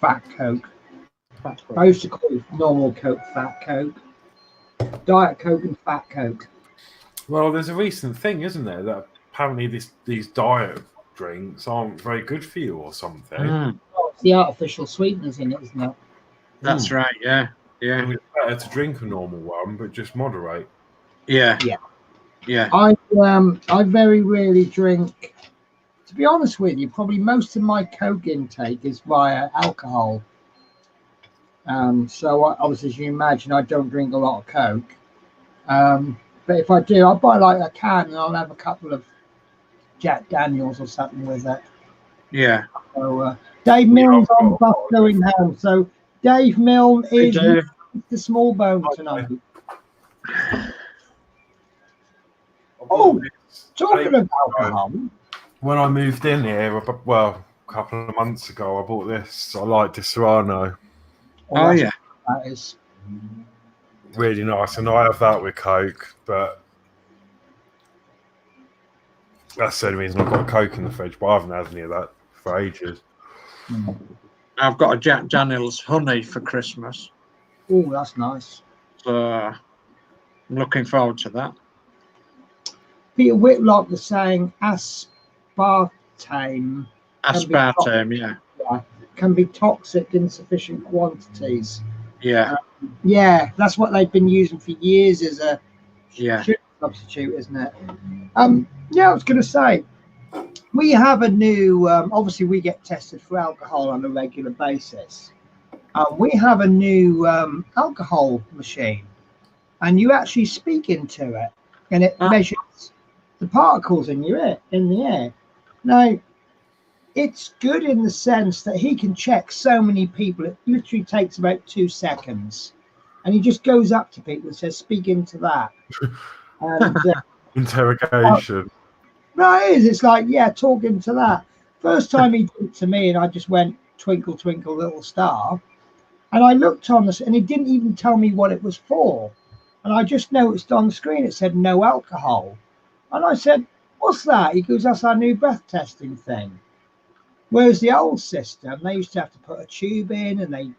Fat Coke. I used to call it normal Coke, fat Coke, Diet Coke and fat Coke. Well, there's a recent thing, isn't there, that apparently these diet drinks aren't very good for you or something. Oh, it's the artificial sweeteners in it, isn't it? That's right. Yeah, yeah. And it's better to drink a normal one, but just moderate. Yeah, yeah, yeah. I very rarely drink. To be honest with you, probably most of my Coke intake is via alcohol. So obviously, as you imagine, I don't drink a lot of Coke. But if I do, I'll buy like a can and I'll have a couple of Jack Daniels or something with it. Yeah. So Dave Milne's on bus going home. So Dave Milne is the small bone tonight. Oh, talking of alcohol. When I moved in here, well, a couple of months ago, I bought this. I like Disaronno. Oh yeah, that is really nice, and I have that with Coke. But that's the only reason I've got a Coke in the fridge. But I haven't had any of that for ages. I've got a Jack Daniels honey for Christmas. Oh, that's nice. So I'm looking forward to that. Peter Whitlock was saying aspartame can be toxic in sufficient quantities. Yeah. Yeah, that's what they've been using for years as a sugar substitute, isn't it? Yeah, I was going to say, we have a new, obviously we get tested for alcohol on a regular basis. We have a new alcohol machine, and you actually speak into it, and it measures the particles in the air. Now, it's good in the sense that he can check so many people. It literally takes about 2 seconds, and he just goes up to people and says, "Speak into that." And interrogation. no, it is. It's like, yeah, talking to that. First time he did it to me, and I just went, "Twinkle, twinkle, little star." And I looked on this, and he didn't even tell me what it was for. And I just noticed on the screen it said no alcohol. And I said, "What's that?" He goes, "That's our new breath testing thing." Whereas the old system, they used to have to put a tube in and they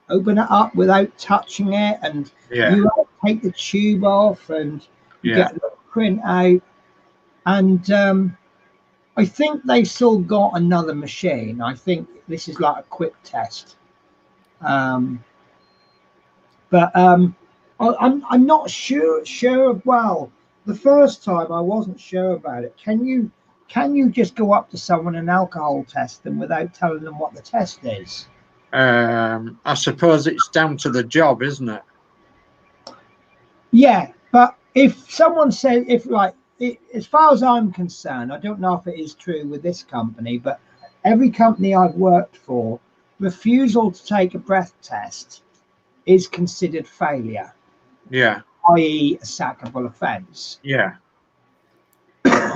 open it up without touching it, and you have to take the tube off and you get a little print out. And I think they've still got another machine. I think this is like a quick test. But I'm not sure. Well, the first time I wasn't sure about it. Can you just go up to someone and alcohol test them without telling them what the test is? I suppose it's down to the job, isn't it? Yeah, but if someone says, as far as I'm concerned, I don't know if it is true with this company, but every company I've worked for, refusal to take a breath test is considered failure. Yeah. I.e. a sackable offence. Yeah.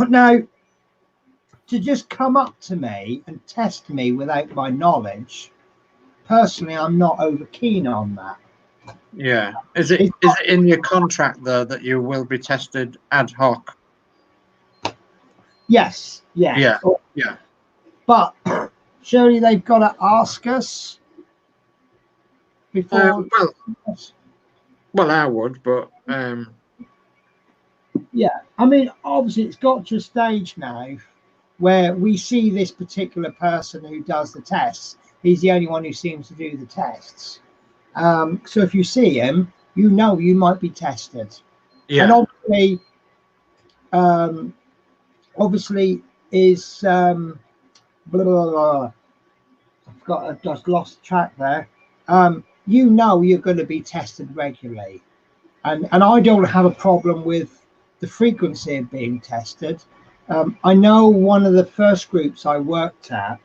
Now, to just come up to me and test me without my knowledge, personally, I'm not over keen on that. Yeah. Is it in your contract though that you will be tested ad hoc? Yes. Yeah. Yeah. Yeah. But surely they've got to ask us before. Well, I would, but yeah. I mean, obviously, it's got to a stage now where we see this particular person who does the tests. He's the only one who seems to do the tests. So if you see him, you know you might be tested. Yeah. And obviously is blah, blah, blah. I've just lost track there. You know you're going to be tested regularly, and I don't have a problem with the frequency of being tested. I know one of the first groups I worked at,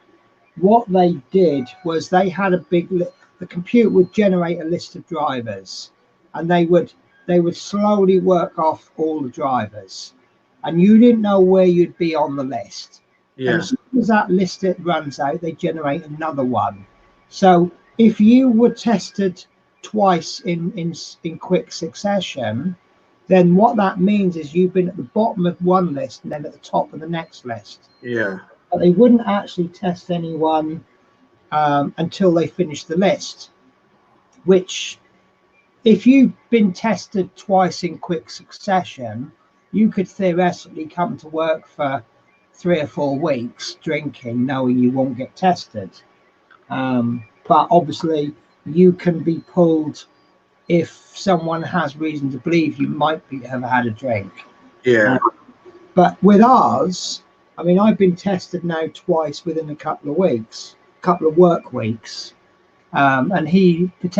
what they did was they had a the computer would generate a list of drivers, and they would slowly work off all the drivers, and you didn't know where you'd be on the list. Yeah. And as soon as that list runs out, they generate another one. So if you were tested twice in quick succession, then what that means is you've been at the bottom of one list and then at the top of the next list. Yeah. But they wouldn't actually test anyone until they finish the list, which if you've been tested twice in quick succession, you could theoretically come to work for 3 or 4 weeks drinking, knowing you won't get tested. But obviously you can be pulled if someone has reason to believe you might have had a drink. Yeah. But with ours, I mean, I've been tested now twice within a couple of work weeks. And he could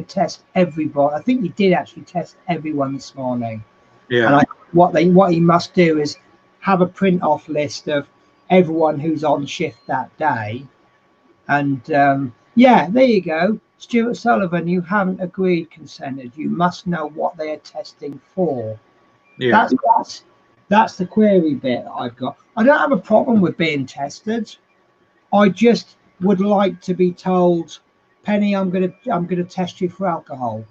test everybody. I think he did actually test everyone this morning. Yeah. And what he must do is have a print off list of everyone who's on shift that day. And yeah, there you go. Stuart Sullivan, you haven't agreed, consented. You must know what they are testing for. Yeah. That's the query bit that I've got. I don't have a problem with being tested. I just would like to be told, Penny, I'm gonna test you for alcohol.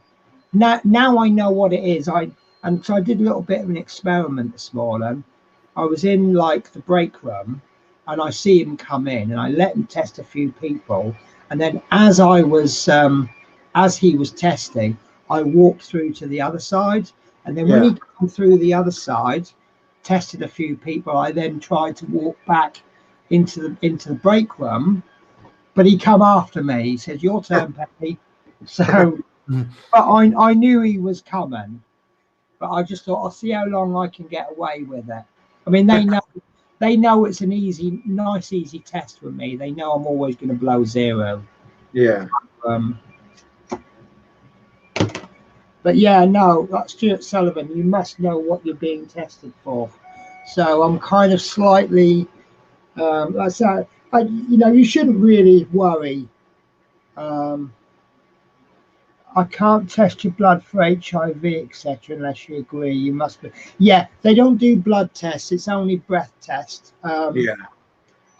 Now I know what it is. So I did a little bit of an experiment this morning. I was in like the break room, and I see him come in, and I let him test a few people. And then as he was testing, I walked through to the other side. And then when he came through the other side, tested a few people, I then tried to walk back into the break room, but he come after me. He said, "Your turn, Penny." So, but I knew he was coming, but I just thought, I'll see how long I can get away with it. I mean, they know it's an easy test with me. They know I'm always going to blow 0. Yeah. But yeah, no, that's Stuart Sullivan. You must know what you're being tested for. So I'm kind of slightly, I said, you shouldn't really worry. I can't test your blood for HIV, etc., unless you agree. You must be. Yeah, they don't do blood tests. It's only breath tests. Yeah.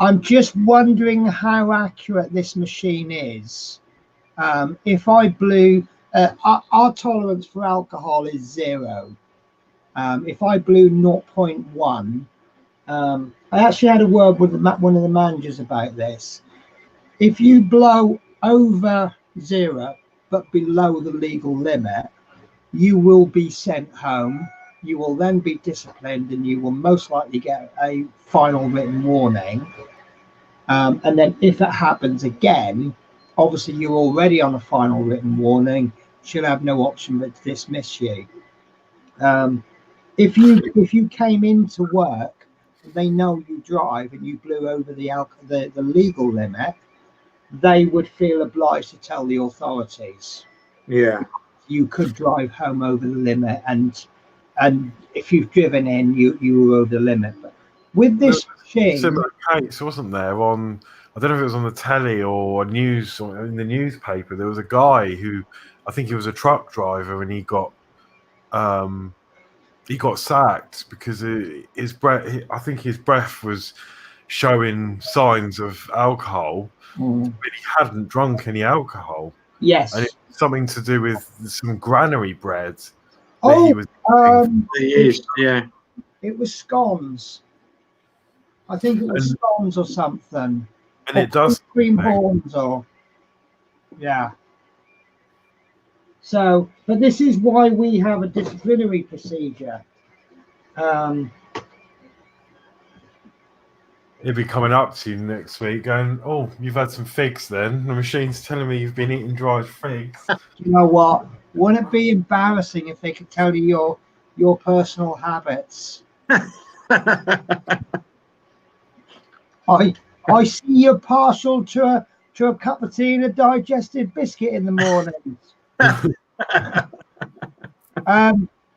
I'm just wondering how accurate this machine is. If I blew, our tolerance for alcohol is 0. If I blew 0.1, I actually had a word with one of the managers about this. If you blow over 0 but below the legal limit, you will be sent home. You will then be disciplined, and you will most likely get a final written warning. And then if it happens again, obviously you're already on a final written warning. She'll have no option but to dismiss you. If you came into work, they know you drive and you blew over the legal limit, they would feel obliged to tell the authorities. Yeah. You could drive home over the limit, and if you've driven in, you were over the limit. But with this machine, similar case, wasn't there? On, I don't know if it was on the telly or news or in the newspaper. There was a guy who, I think he was a truck driver, and he got sacked because his breath. I think his breath was showing signs of alcohol, but he hadn't drunk any alcohol. Yes, and it was something to do with some granary bread. He was yeah. It was scones. I think it was scones or something. And it does cream horns or yeah. So, but this is why we have a disciplinary procedure. He'll be coming up to you next week going, "Oh, you've had some figs then. The machine's telling me you've been eating dried figs." You know what? Wouldn't it be embarrassing if they could tell you your personal habits? I see you're partial to a cup of tea and a digested biscuit in the mornings.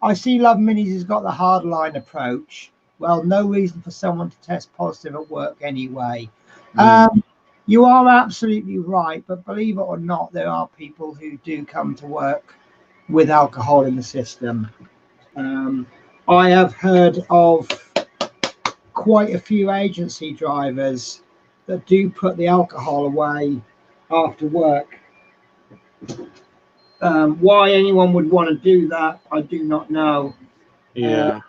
I see Love Minis has got the hardline approach. Well, no reason for someone to test positive at work anyway. You are absolutely right, but believe it or not, there are people who do come to work with alcohol in the system. I have heard of quite a few agency drivers that do put the alcohol away after work. Why anyone would want to do that, I do not know. Yeah.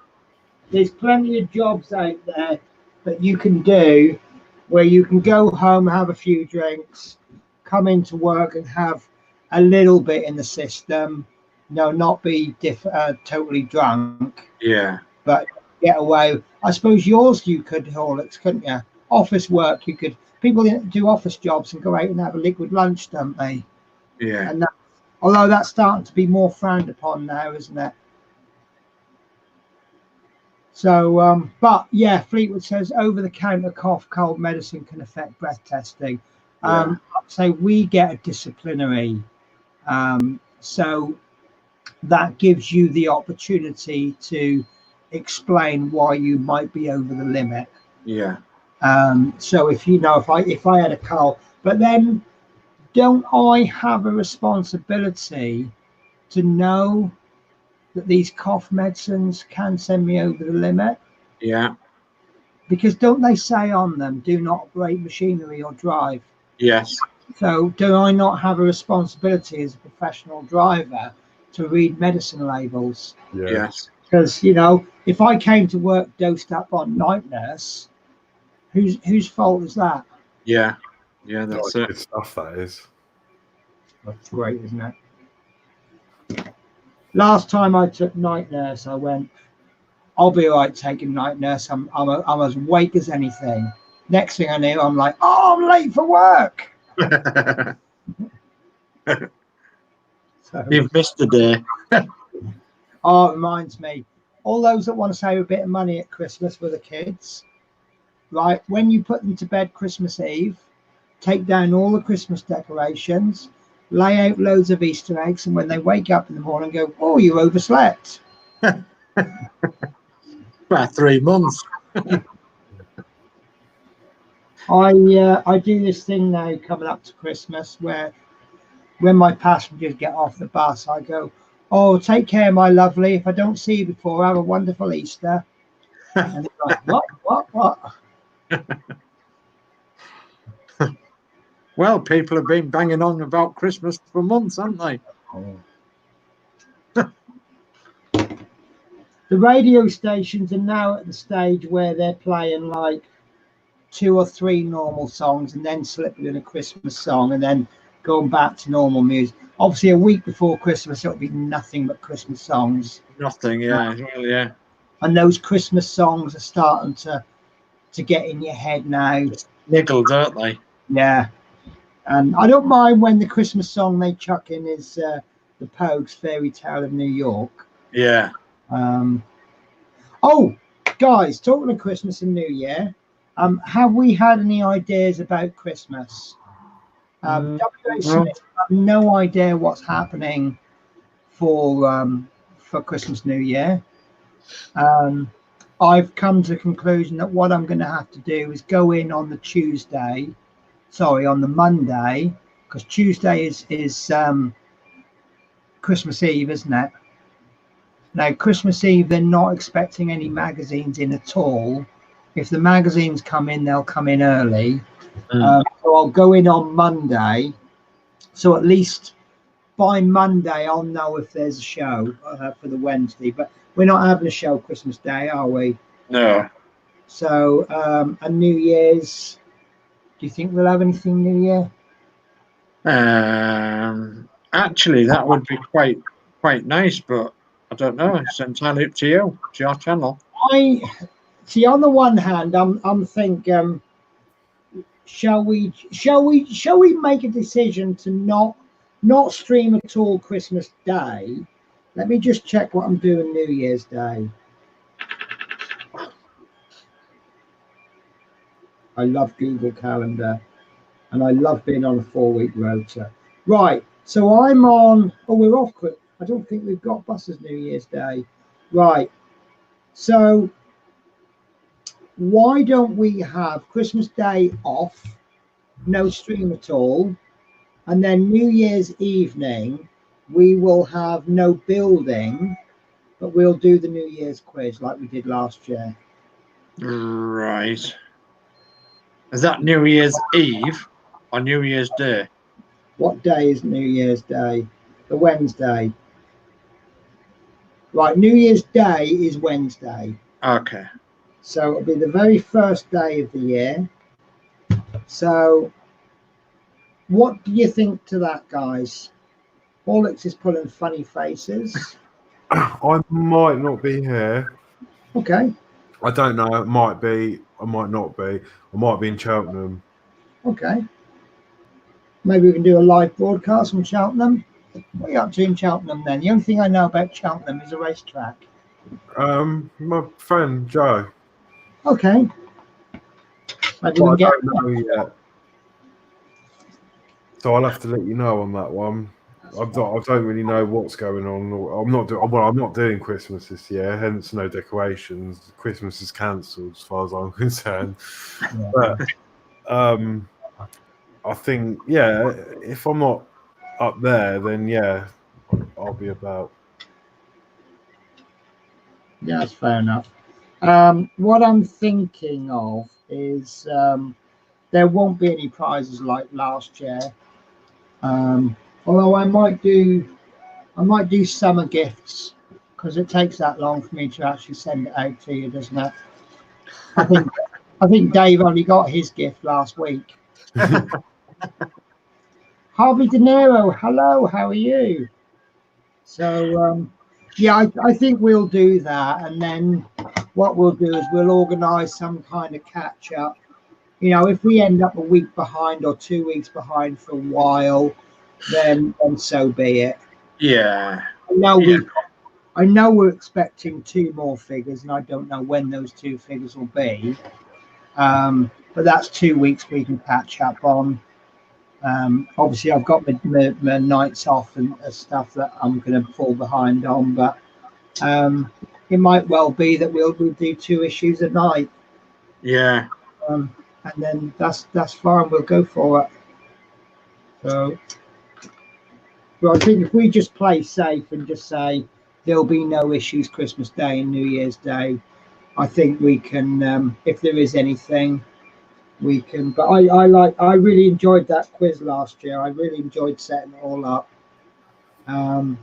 There's plenty of jobs out there that you can do where you can go home, have a few drinks, come into work and have a little bit in the system. No, not be totally drunk. Yeah. But get away. I suppose yours you could, Horlicks, couldn't you? Office work, you could. People do office jobs and go out and have a liquid lunch, don't they? Yeah. And although that's starting to be more frowned upon now, isn't it? So, but yeah, Fleetwood says over-the-counter cough, cold medicine can affect breath testing. So we get a disciplinary. So that gives you the opportunity to explain why you might be over the limit. Yeah. So if I had a cold, but then don't I have a responsibility to know that these cough medicines can send me over the limit? Yeah. Because don't they say on them, do not operate machinery or drive? Yes. So do I not have a responsibility as a professional driver to read medicine labels? Yeah. Yes. Because, if I came to work dosed up on night nurse, whose fault is that? Yeah. Yeah, that's it. Good stuff, that is. That's great, isn't it? Last time I took night nurse, I went, I'll be all right taking night nurse. I'm as awake as anything. Next thing I knew, I'm like, oh, I'm late for work. So, You've missed a day. oh, it reminds me, all those that want to save a bit of money at Christmas for the kids, right? When you put them to bed Christmas Eve, take down all the Christmas decorations, lay out loads of Easter eggs, and when they wake up in the morning, go, oh, you overslept. About 3 months. I do this thing now coming up to Christmas where when my passengers get off the bus, I go, oh, take care, my lovely. If I don't see you before, have a wonderful Easter. And they're like, what? Well, people have been banging on about Christmas for months, haven't they? The radio stations are now at the stage where they're playing like 2 or 3 normal songs and then slipping in a Christmas song and then going back to normal music. Obviously, a week before Christmas, it'll be nothing but Christmas songs. Nothing, yeah. Well, yeah. And those Christmas songs are starting to get in your head now. Niggle, don't they? Yeah. And I don't mind when the Christmas song they chuck in is the Pogues' Fairy Tale of New York. Yeah. Oh, guys, talking of Christmas and New Year, have we had any ideas about Christmas? W.A. Smith, I have no idea what's happening for Christmas, New Year. I've come to the conclusion that what I'm going to have to do is go in on the on the Monday, because Tuesday is Christmas Eve, isn't it? Now, Christmas Eve, they're not expecting any magazines in at all. If the magazines come in, they'll come in early. So I'll go in on Monday. So at least by Monday, I'll know if there's a show for the Wednesday. But we're not having a show Christmas Day, are we? No. So, and New Year's, do you think we'll have anything New Year? Actually, that would be quite nice, but I don't know. It's entirely up to you. It's your channel. I see. On the one hand, I'm thinking, shall we make a decision to not stream at all Christmas Day? Let me just check what I'm doing New Year's Day. I love Google Calendar, and I love being on a 4-week rota. Right, so I'm on. Oh, we're off quick. I don't think we've got buses New Year's Day. Right, so why don't we have Christmas Day off, no stream at all, and then New Year's evening we will have no building, but we'll do the New Year's quiz like we did last year. Right. Is that New Year's Eve or New Year's Day? What day is New Year's Day? The Wednesday. Right, New Year's Day is Wednesday. Okay. So it'll be the very first day of the year. So what do you think to that, guys? Horlicks is pulling funny faces. I might not be here. Okay. I don't know. It might be. I might not be. I might be in Cheltenham. Okay. Maybe we can do a live broadcast from Cheltenham. What are you up to in Cheltenham then? The only thing I know about Cheltenham is a racetrack. My friend Joe. Okay. I don't know yet. So I'll have to let you know on that one. I don't really know what's going on. I'm not doing Christmas this year, hence no decorations. Christmas is cancelled as far as I'm concerned. Yeah. But I think, yeah, if I'm not up there, then yeah, I'll be about. Yeah, that's fair enough. What I'm thinking of is there won't be any prizes like last year. Although I might do summer gifts, because it takes that long for me to actually send it out to you, doesn't it? I think Dave only got his gift last week. Harvey De Niro, hello, how are you? So yeah, I think we'll do that, and then what we'll do is we'll organise some kind of catch up. You know, if we end up a week behind or 2 weeks behind for a while, then so be it. Yeah. I know we're expecting 2 more figures, and I don't know when those 2 figures will be. But that's 2 weeks we can catch up on. Obviously, I've got my nights off and stuff that I'm going to fall behind on, but it might well be that we'll do 2 issues a night. Yeah. And then that's fine. We'll go for it. So, well, I think if we just play safe and just say there'll be no issues Christmas Day and New Year's Day, I think we can. If there is anything, we can. But I really enjoyed that quiz last year. I really enjoyed setting it all up. And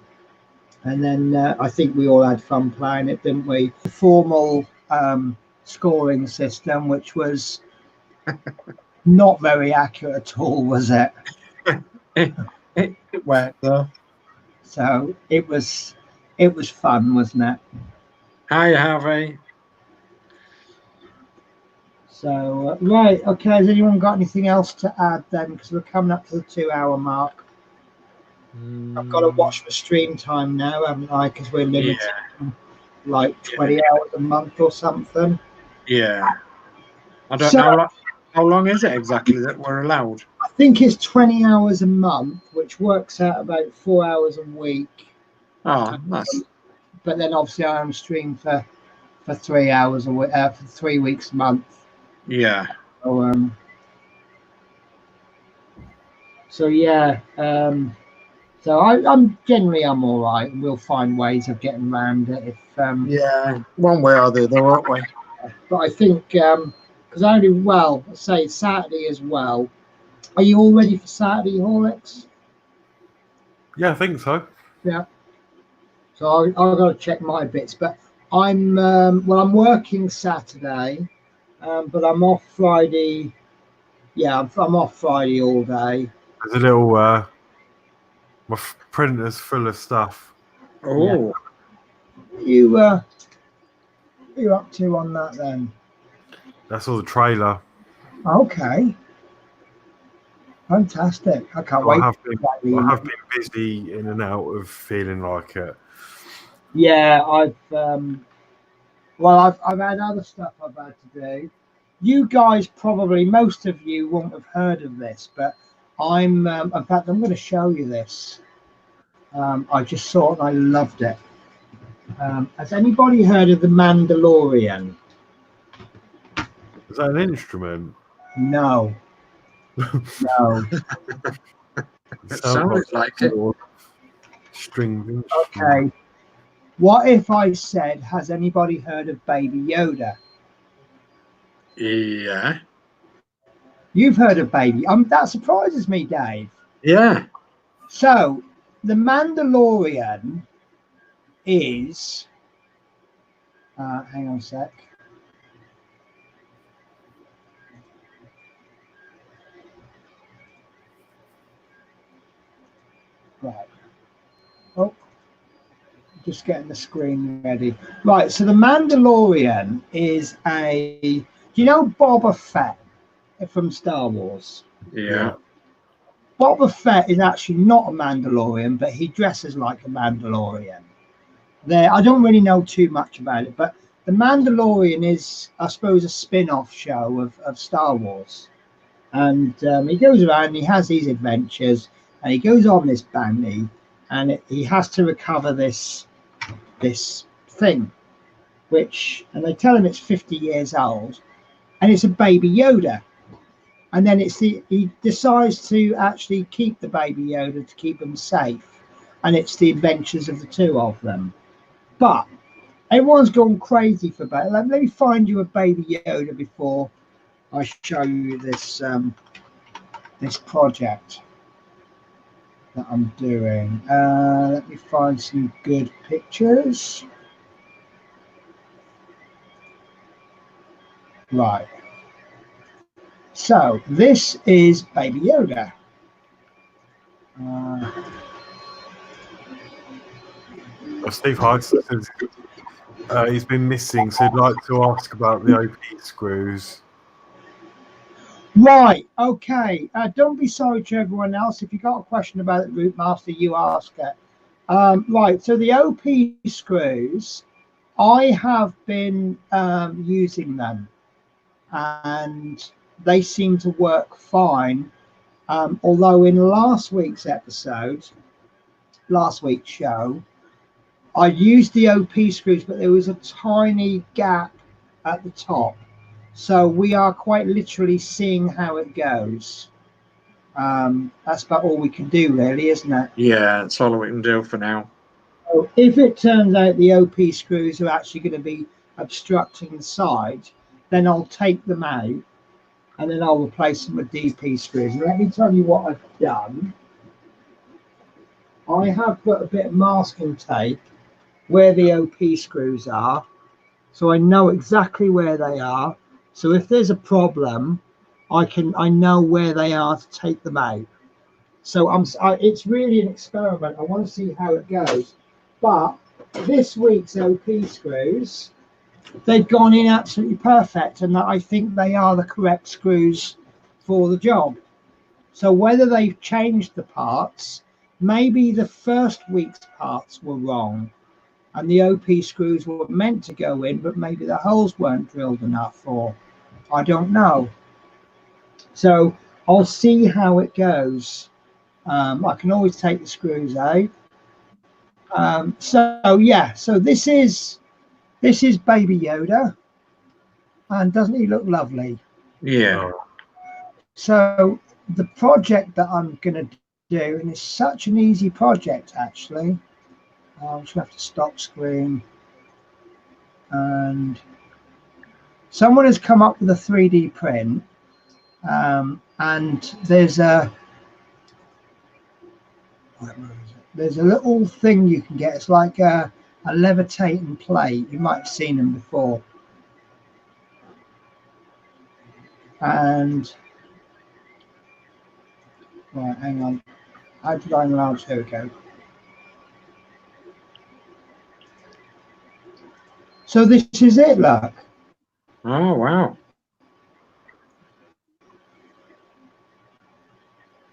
then I think we all had fun playing it, didn't we? The formal scoring system, which was not very accurate at all, was it? It went though. So it was fun, wasn't it? Hi, Harvey. So right, okay. Has anyone got anything else to add then? Because we're coming up to the 2-hour mark. I've got to watch my stream time now, haven't I? Because we're limited to like 20 hours a month or something. Yeah. I don't know. How long is it exactly that we're allowed? I think it's 20 hours a month, which works out about 4 hours a week. Oh, that's. But then obviously I am stream for 3 hours a week, for 3 weeks a month. Yeah. So yeah. So I'm generally I'm all right, and we'll find ways of getting around it if. Yeah, one way or the other, won't we? But I think because I say Saturday as well. Are you all ready for Saturday, Horlicks? Yeah, I think so. Yeah. So I've got to check my bits, but I'm I'm working Saturday, but I'm off Friday. Yeah, I'm off Friday all day. There's a little my printer's full of stuff. Oh. Yeah. What are you up to on that then? That's all the trailer. Okay. Fantastic. I can't wait. I have been busy in and out of feeling like it. Yeah, I've had other stuff I've had to do. You guys probably, most of you won't have heard of this, but in fact, I'm going to show you this. I just saw it and I loved it. Has anybody heard of the Mandalorian? Is that an instrument? No. No. It sounds like it. String. Okay. What if I said, has anybody heard of Baby Yoda? Yeah. You've heard of Baby. That surprises me, Dave. Yeah. So, the Mandalorian is... hang on a sec. Right. Oh. Just getting the screen ready. Right, so the Mandalorian is do you know Boba Fett from Star Wars? Yeah. Boba Fett is actually not a Mandalorian, but he dresses like a Mandalorian. I don't really know too much about it, but the Mandalorian is, I suppose, a spin-off show of Star Wars. And he goes around and he has these adventures, and he goes on this bounty, and he has to recover this thing, and they tell him it's 50 years old, and it's a Baby Yoda. And then he decides to actually keep the Baby Yoda to keep him safe, and it's the adventures of the two of them. But everyone's gone crazy for that. Let me find you a Baby Yoda before I show you this this project that I'm doing. Let me find some good pictures. Right. So this is Baby Yoda. Steve Hodge says He's been missing, so he'd like to ask about the OP screws. Right, okay. Don't be sorry to everyone else. If you've got a question about it, Routemaster, you ask it. Right, so the OP screws, I have been using them, and they seem to work fine. Although in last week's show, I used the OP screws, but there was a tiny gap at the top. So we are quite literally seeing how it goes. That's about all we can do, really, isn't it? Yeah, that's all we can do for now. So if it turns out the OP screws are actually going to be obstructing the side, then I'll take them out and then I'll replace them with DP screws. And let me tell you what I've done. I have put a bit of masking tape where the OP screws are, so I know exactly where they are. So if there's a problem, I know where they are to take them out. So it's really an experiment. I want to see how it goes. But this week's OP screws, they've gone in absolutely perfect, and I think they are the correct screws for the job. So whether they've changed the parts, maybe the first week's parts were wrong and the OP screws were meant to go in, but maybe the holes weren't drilled enough, or I don't know. So I'll see how it goes. I can always take the screws out. So yeah, so this is Baby Yoda, and doesn't he look lovely? Yeah. So the project that I'm going to do, and it's such an easy project actually. I'll just have to stop screen. And someone has come up with a 3D print, and there's a little thing you can get. It's like a levitating plate. You might have seen them before. And right, hang on. How did I enlarge? Here we go. So this is it, look. Oh, wow.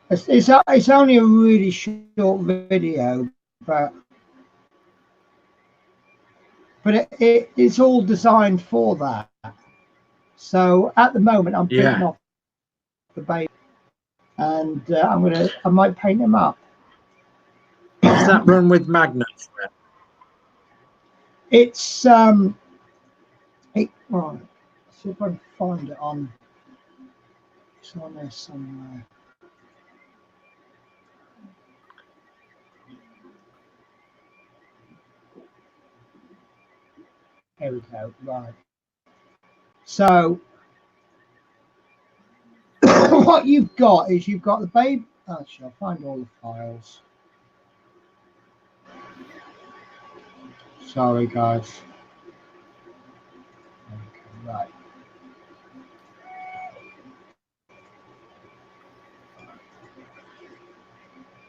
It's only a really short video, but it's all designed for that. So at the moment, I'm printing off the baby, and I might paint him up. Does that run with magnets then? It's right. See if I can find it on. It's on there somewhere. Here we go. Right. So what you've got is you've got the baby. Actually, I'll find all the files. Sorry, guys. Okay, right.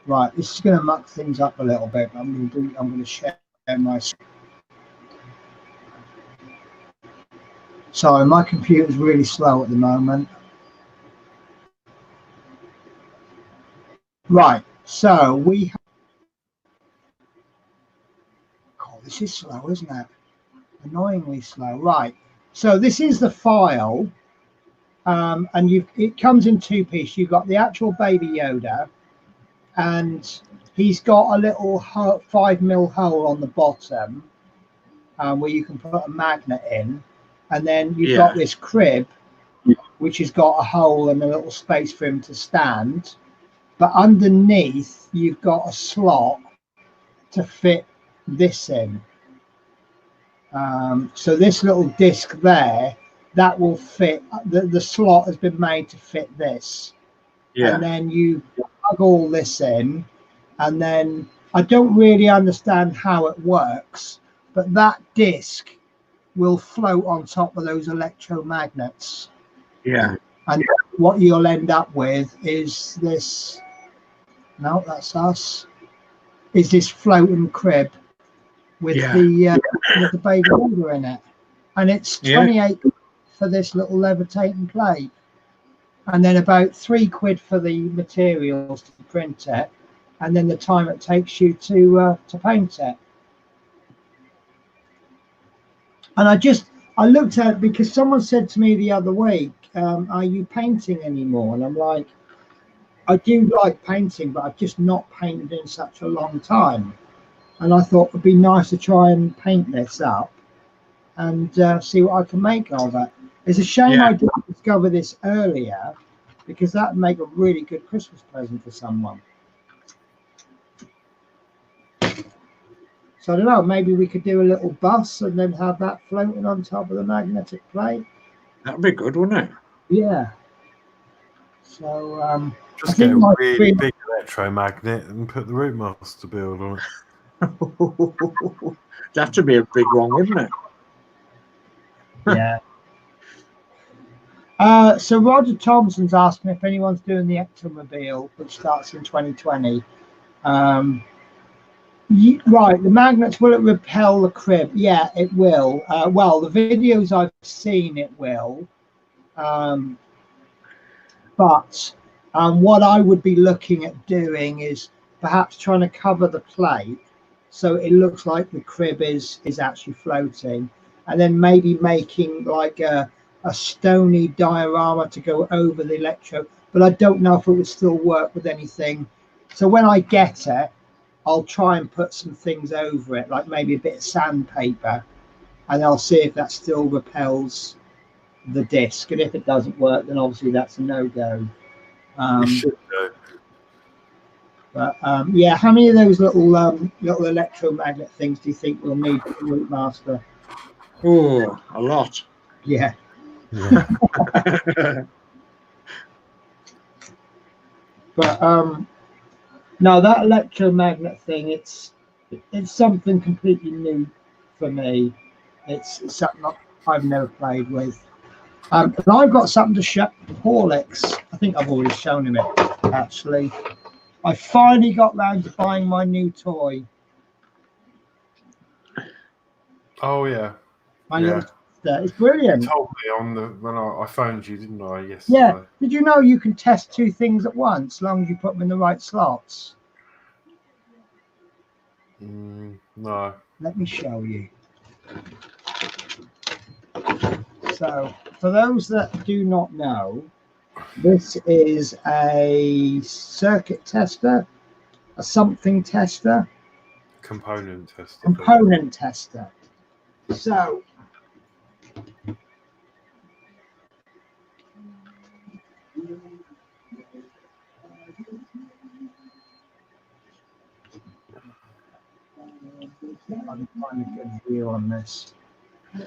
Right, this is going to muck things up a little bit. I'm going to share my screen. Sorry, my computer's really slow at the moment. Right, so we have... God, this is slow, isn't it? Annoyingly slow. Right, so this is the file, and it comes in two pieces. You've got the actual Baby Yoda, and he's got a little 5mm hole on the bottom where you can put a magnet in, and then you've got this crib which has got a hole and a little space for him to stand, but underneath you've got a slot to fit this in. So this little disc there, that will fit, the slot has been made to fit this. And then you plug all this in, and then I don't really understand how it works, but that disc will float on top of those electromagnets. Yeah. And what you'll end up with is this, no, that's us, is this floating crib. with Yeah. the baby order in it, and it's 28 for this little levitating plate, and then about £3 for the materials to print it, and then the time it takes you to paint it. And I looked at it because someone said to me the other week, are you painting anymore? And I'm like, I do like painting, but I've just not painted in such a long time. And I thought it would be nice to try and paint this up and see what I can make of it. It's a shame I didn't discover this earlier, because that would make a really good Christmas present for someone. So I don't know, maybe we could do a little bus and then have that floating on top of the magnetic plate. That'd be good, wouldn't it? Yeah. So just get a really big electromagnet and put the Routemasters build on it. That'd have to be a big one, wouldn't it? Yeah. So Roger Thompson's asking if anyone's doing the Ectomobile, which starts in 2020. Right, the magnets, will it repel the crib? Yeah, it will. Well, the videos I've seen, it will. But what I would be looking at doing is perhaps trying to cover the plate so it looks like the crib is actually floating, and then maybe making like a stony diorama to go over the electro. But I don't know if it would still work with anything. So when I get it, I'll try and put some things over it, like maybe a bit of sandpaper, and I'll see if that still repels the disc. And if it doesn't work, then obviously that's a no-go. You should go. But yeah, how many of those little electromagnet things do you think we'll need for the Routemaster? Oh, a lot. Yeah. But no, that electromagnet thing, it's something completely new for me. It's something I've never played with. And I've got something to show Horlicks. I think I've already shown him it, actually. I finally got round to buying my new toy. Oh, yeah. It's brilliant. You told me when I phoned you, didn't I? Yesterday. Yeah. Did you know you can test two things at once, as long as you put them in the right slots? No. Let me show you. So, for those that do not know, this is a circuit tester, a something tester. Component tester. Component tester. So, I'm trying to get a view on this. I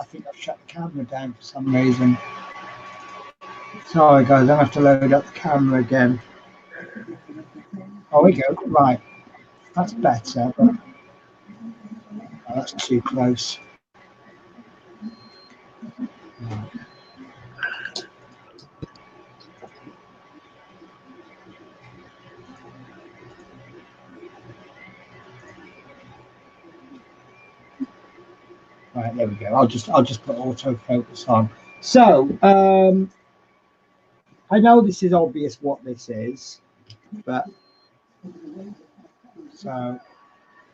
think I've shut the camera down for some reason. Sorry guys, I have to load up the camera again. Oh, we go. Right. That's better, but that's too close. Right, there we go. I'll just put autofocus on. So I know this is obvious what this is, but so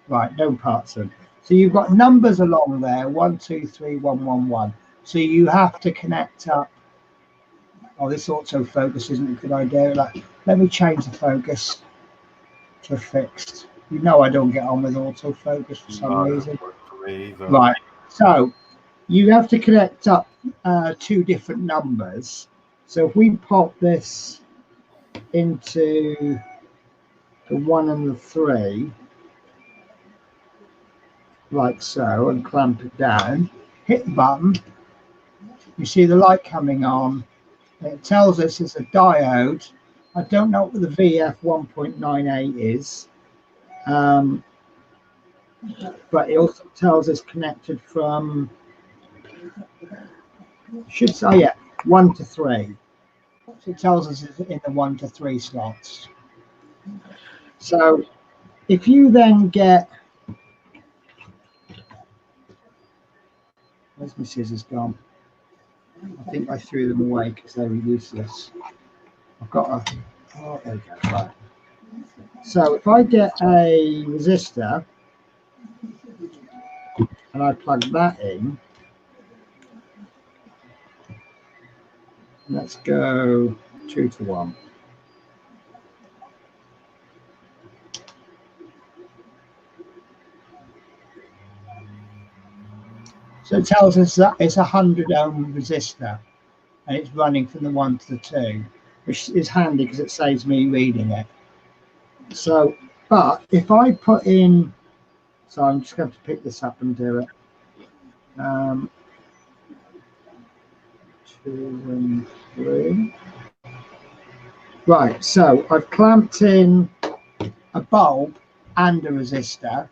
right, no parts of. So you've got numbers along there, 1, 2, 3, 1, 1, 1. So you have to connect up. Oh, this autofocus isn't a good idea. Let me change the focus to fixed. You know I don't get on with autofocus for some reason. Right. So you have to connect up two different numbers. So if we pop this into the 1 and the 3, like so, and clamp it down, hit the button, you see the light coming on. It tells us it's a diode. I don't know what the VF 1.98 is. But it also tells us connected from, should say, yeah, 1 to 3. So it tells us it's in the 1 to 3 slots. So if you then get Where's my scissors gone? I think I threw them away because they were useless. I've got a. Oh, there we go. Right. So if I get a resistor and I plug that in, let's go 2 to 1. So it tells us that it's a 100 ohm resistor and it's running from the 1 to the 2, which is handy because it saves me reading it. So, but if I put in, so I'm just going to pick this up and do it. 2 and 3. Right, so I've clamped in a bulb and a resistor.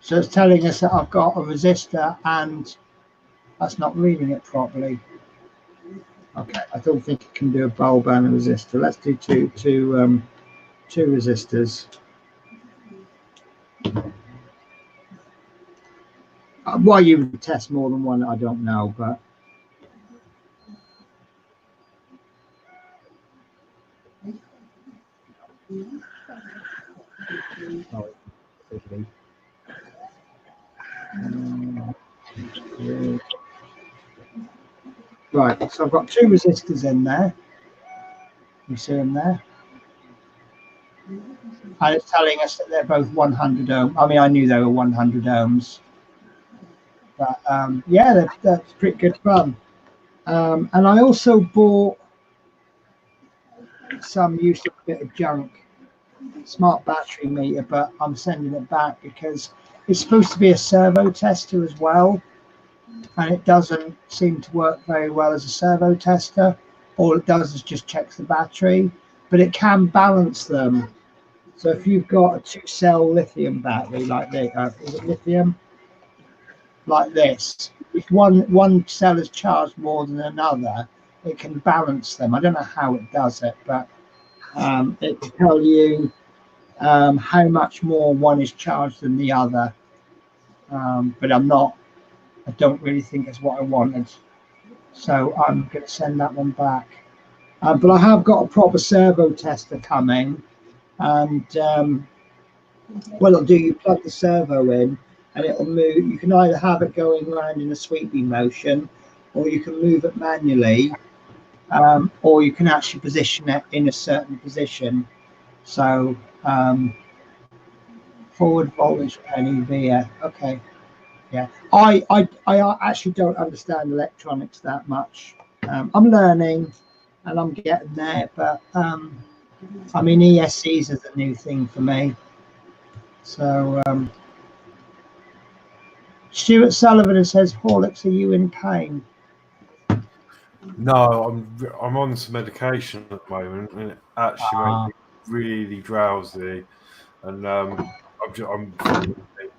So it's telling us that I've got a resistor and that's not reading it properly. Okay, I don't think it can do a bulb and a resistor. Let's do two resistors. Why you would test more than one, I don't know, but right, so I've got 2 resistors in there. You see them there? And it's telling us that they're both 100 ohm. I mean, I knew they were 100 ohms. But yeah, that's pretty good fun. And I also bought some useless bit of junk, smart battery meter, but I'm sending it back because it's supposed to be a servo tester as well. And it doesn't seem to work very well as a servo tester. All it does is just checks the battery, but it can balance them. So if you've got a 2-cell lithium battery like this, is it lithium? Like this, if one cell is charged more than another, it can balance them. I don't know how it does it, but it will tell you how much more one is charged than the other. But I don't really think it's what I wanted. So I'm going to send that one back. But I have got a proper servo tester coming. And what it'll do, you plug the servo in and it'll move. You can either have it going around in a sweeping motion, or you can move it manually, or you can actually position it in a certain position. So forward voltage penny via. Okay. Yeah, I actually don't understand electronics that much. I'm learning and I'm getting there, but I mean, ESCs is a new thing for me. So Stuart Sullivan says, Horlicks, are you in pain? No, I'm on some medication at the moment, and it actually makes me really drowsy, and I'm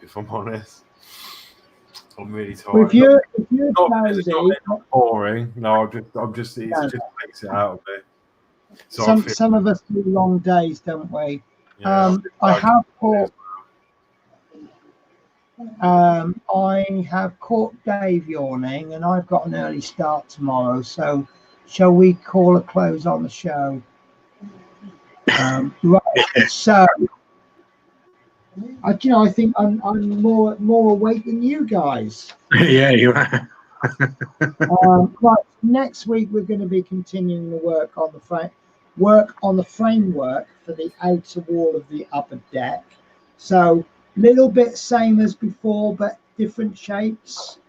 if I'm honest. I'm really tired. Well, if you're it's not boring. No, I'm just it just takes it out of me. So some of us do long days, don't we? Yeah, I have caught Dave yawning, and I've got an early start tomorrow. So, shall we call a close on the show? Right. So, I think I'm more awake than you guys. Yeah, you are. Right. Next week we're going to be continuing the work on the framework for the outer wall of the upper deck. So, little bit same as before, but different shapes.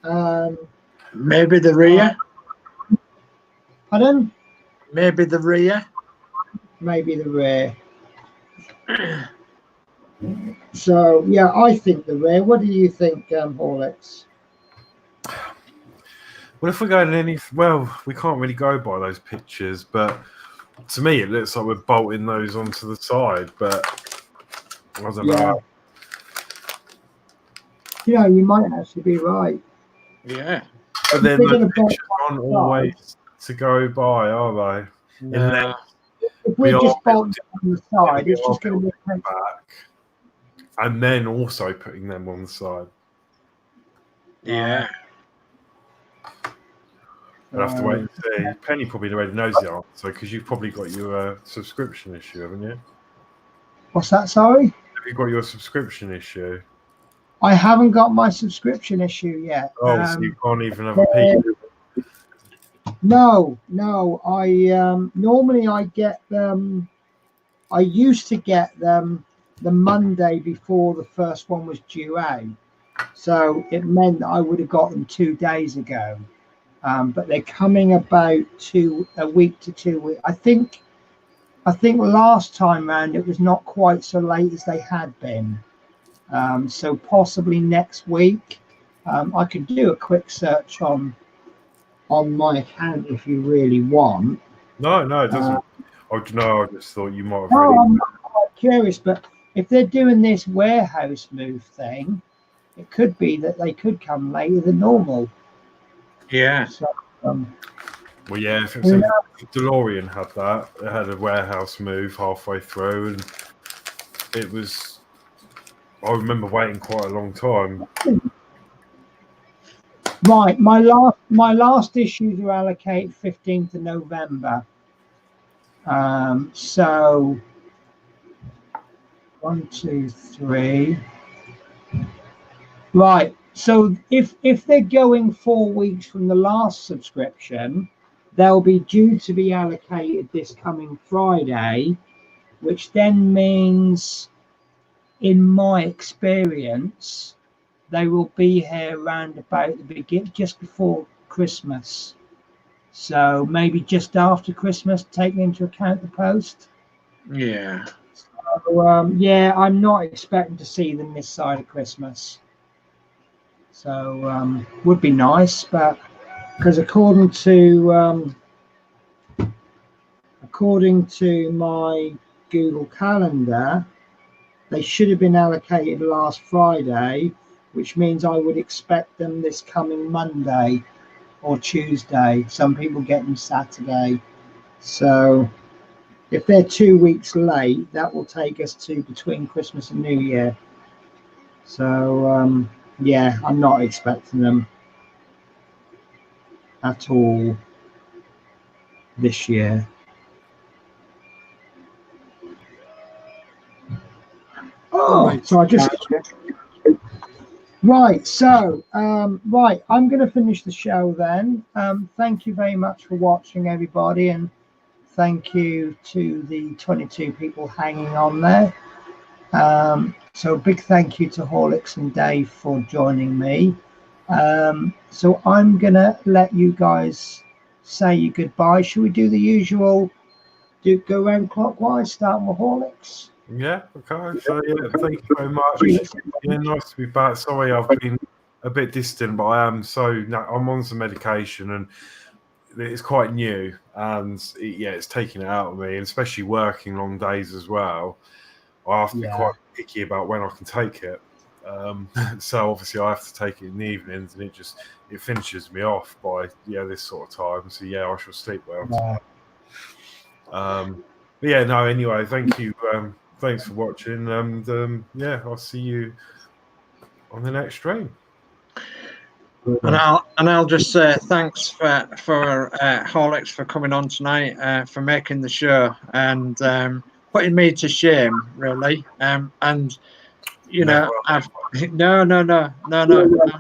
Maybe the rear. Pardon? Maybe the rear. Maybe the rear. So yeah, I think the rear. What do you think, Horlicks? Well, if we're going we can't really go by those pictures, but to me it looks like we're bolting those onto the side, but I don't know. Yeah, you might actually be right. Yeah. But then the pictures aren't always to go by, are they? No. if we just bolt them on the side, it's just going to be back, and then also putting them on the side. Yeah. I'll have to wait and see. Penny probably already knows the answer because you've probably got your subscription issue, haven't you? What's that? Sorry? Have you got your subscription issue? I haven't got my subscription issue yet. Oh, so you can't even have a peek? No. I normally I get them. I used to get them the Monday before the first one was due out, so it meant that I would have got them 2 days ago. But they're coming about a week to 2 weeks. I think last time round it was not quite so late as they had been. So possibly next week. I could do a quick search on my account if you really want. No, it doesn't. I just thought you might have. No, I'm not quite curious, but if they're doing this warehouse move thing, it could be that they could come later than normal. Yeah. So, well, yeah, if DeLorean had that, it had a warehouse move halfway through, and it was. I remember waiting quite a long time. Right, my last issues are allocated 15th of November. So 1, 2, 3. Right. So if they're going 4 weeks from the last subscription, they'll be due to be allocated this coming Friday, which then means, in my experience, they will be here around about the beginning, just before Christmas. So maybe just after Christmas, taking into account the post. Yeah. So, yeah, I'm not expecting to see them this side of Christmas. So would be nice, but because according to my Google Calendar, they should have been allocated last Friday, which means I would expect them this coming Monday or Tuesday. Some people get them Saturday. So if they're 2 weeks late, that will take us to between Christmas and New Year. So yeah, I'm not expecting them at all this year. Oh, so I just right. So right, I'm going to finish the show then. Thank you very much for watching, everybody, and thank you to the 22 people hanging on there. So a big thank you to Horlicks and Dave for joining me. So I'm going to let you guys say your goodbye. Should we do the usual, go around clockwise, starting with Horlicks? Yeah, okay. So yeah, thank you very much. Yeah, nice to be back. Sorry I've been a bit distant, but I'm on some medication and it's quite new, and it's taking it out of me, and especially working long days as well. I have to be quite picky about when I can take it. So obviously I have to take it in the evenings, and it finishes me off by this sort of time. So I shall sleep well tonight. But anyway, thank you. Thanks for watching, and I'll see you on the next stream. And I'll just say thanks for Horlicks for coming on tonight, for making the show, and putting me to shame, really. And no. I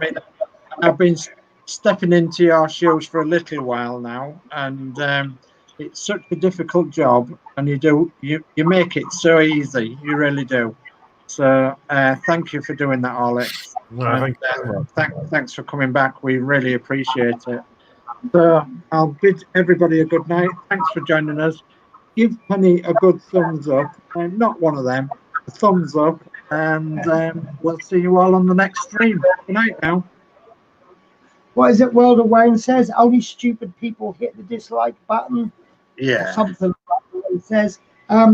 mean, I've been stepping into your shoes for a little while now, and it's such a difficult job, and you make it so easy. You really do. So thank you for doing that, Horlicks. Thanks for coming back. We really appreciate it. So I'll bid everybody a good night. Thanks for joining us. Give Penny a good thumbs up. Not one of them. A thumbs up. And we'll see you all on the next stream. Good night now. What is it World of Wayne says? Only stupid people hit the dislike button. Yeah. Or something like that it says.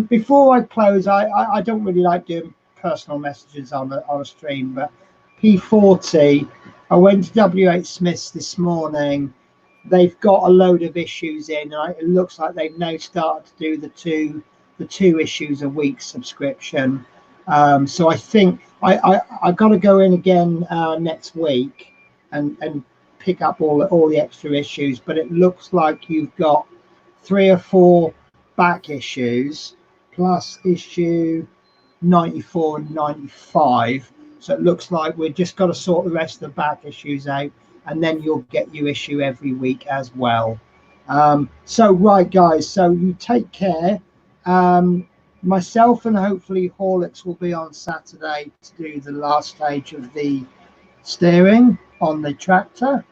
Before I close, I don't really like doing personal messages on a stream, but P40, I went to WH Smith's this morning they've got a load of issues in, and it looks like they've now started to do the two issues a week subscription. So I think I got to go in again next week and pick up all the extra issues. But it looks like you've got 3 or 4 back issues plus issue 94 and 95. So it looks like we've just got to sort the rest of the back issues out, and then you'll get your issue every week as well. So right, guys, so you take care. Myself and hopefully Horlicks will be on Saturday to do the last stage of the steering on the tractor.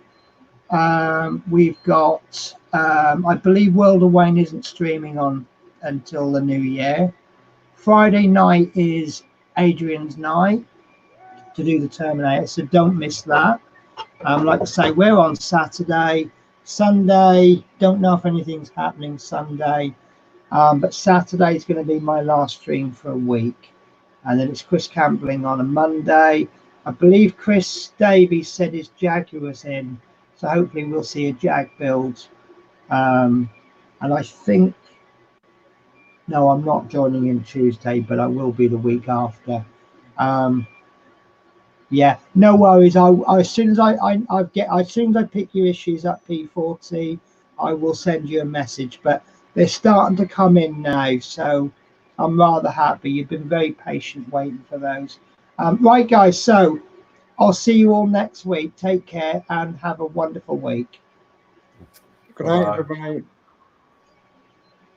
We've got, I believe World of Wayne isn't streaming on until the new year. Friday night is Adrian's night to do the Terminator, so don't miss that. Like I say, we're on Saturday. Sunday, don't know if anything's happening Sunday, but Saturday is going to be my last stream for a week, and then it's Chris Campbelling on a Monday. I believe Chris Davies said his Jaguar was in, so hopefully we'll see a Jag build. And I think, no, I'm not joining in Tuesday, but I will be the week after. Yeah, no worries. As soon as I pick your issues up, P40, I will send you a message. But they're starting to come in now, so I'm rather happy. You've been very patient waiting for those. Right, guys. So I'll see you all next week. Take care and have a wonderful week. Good night, everybody.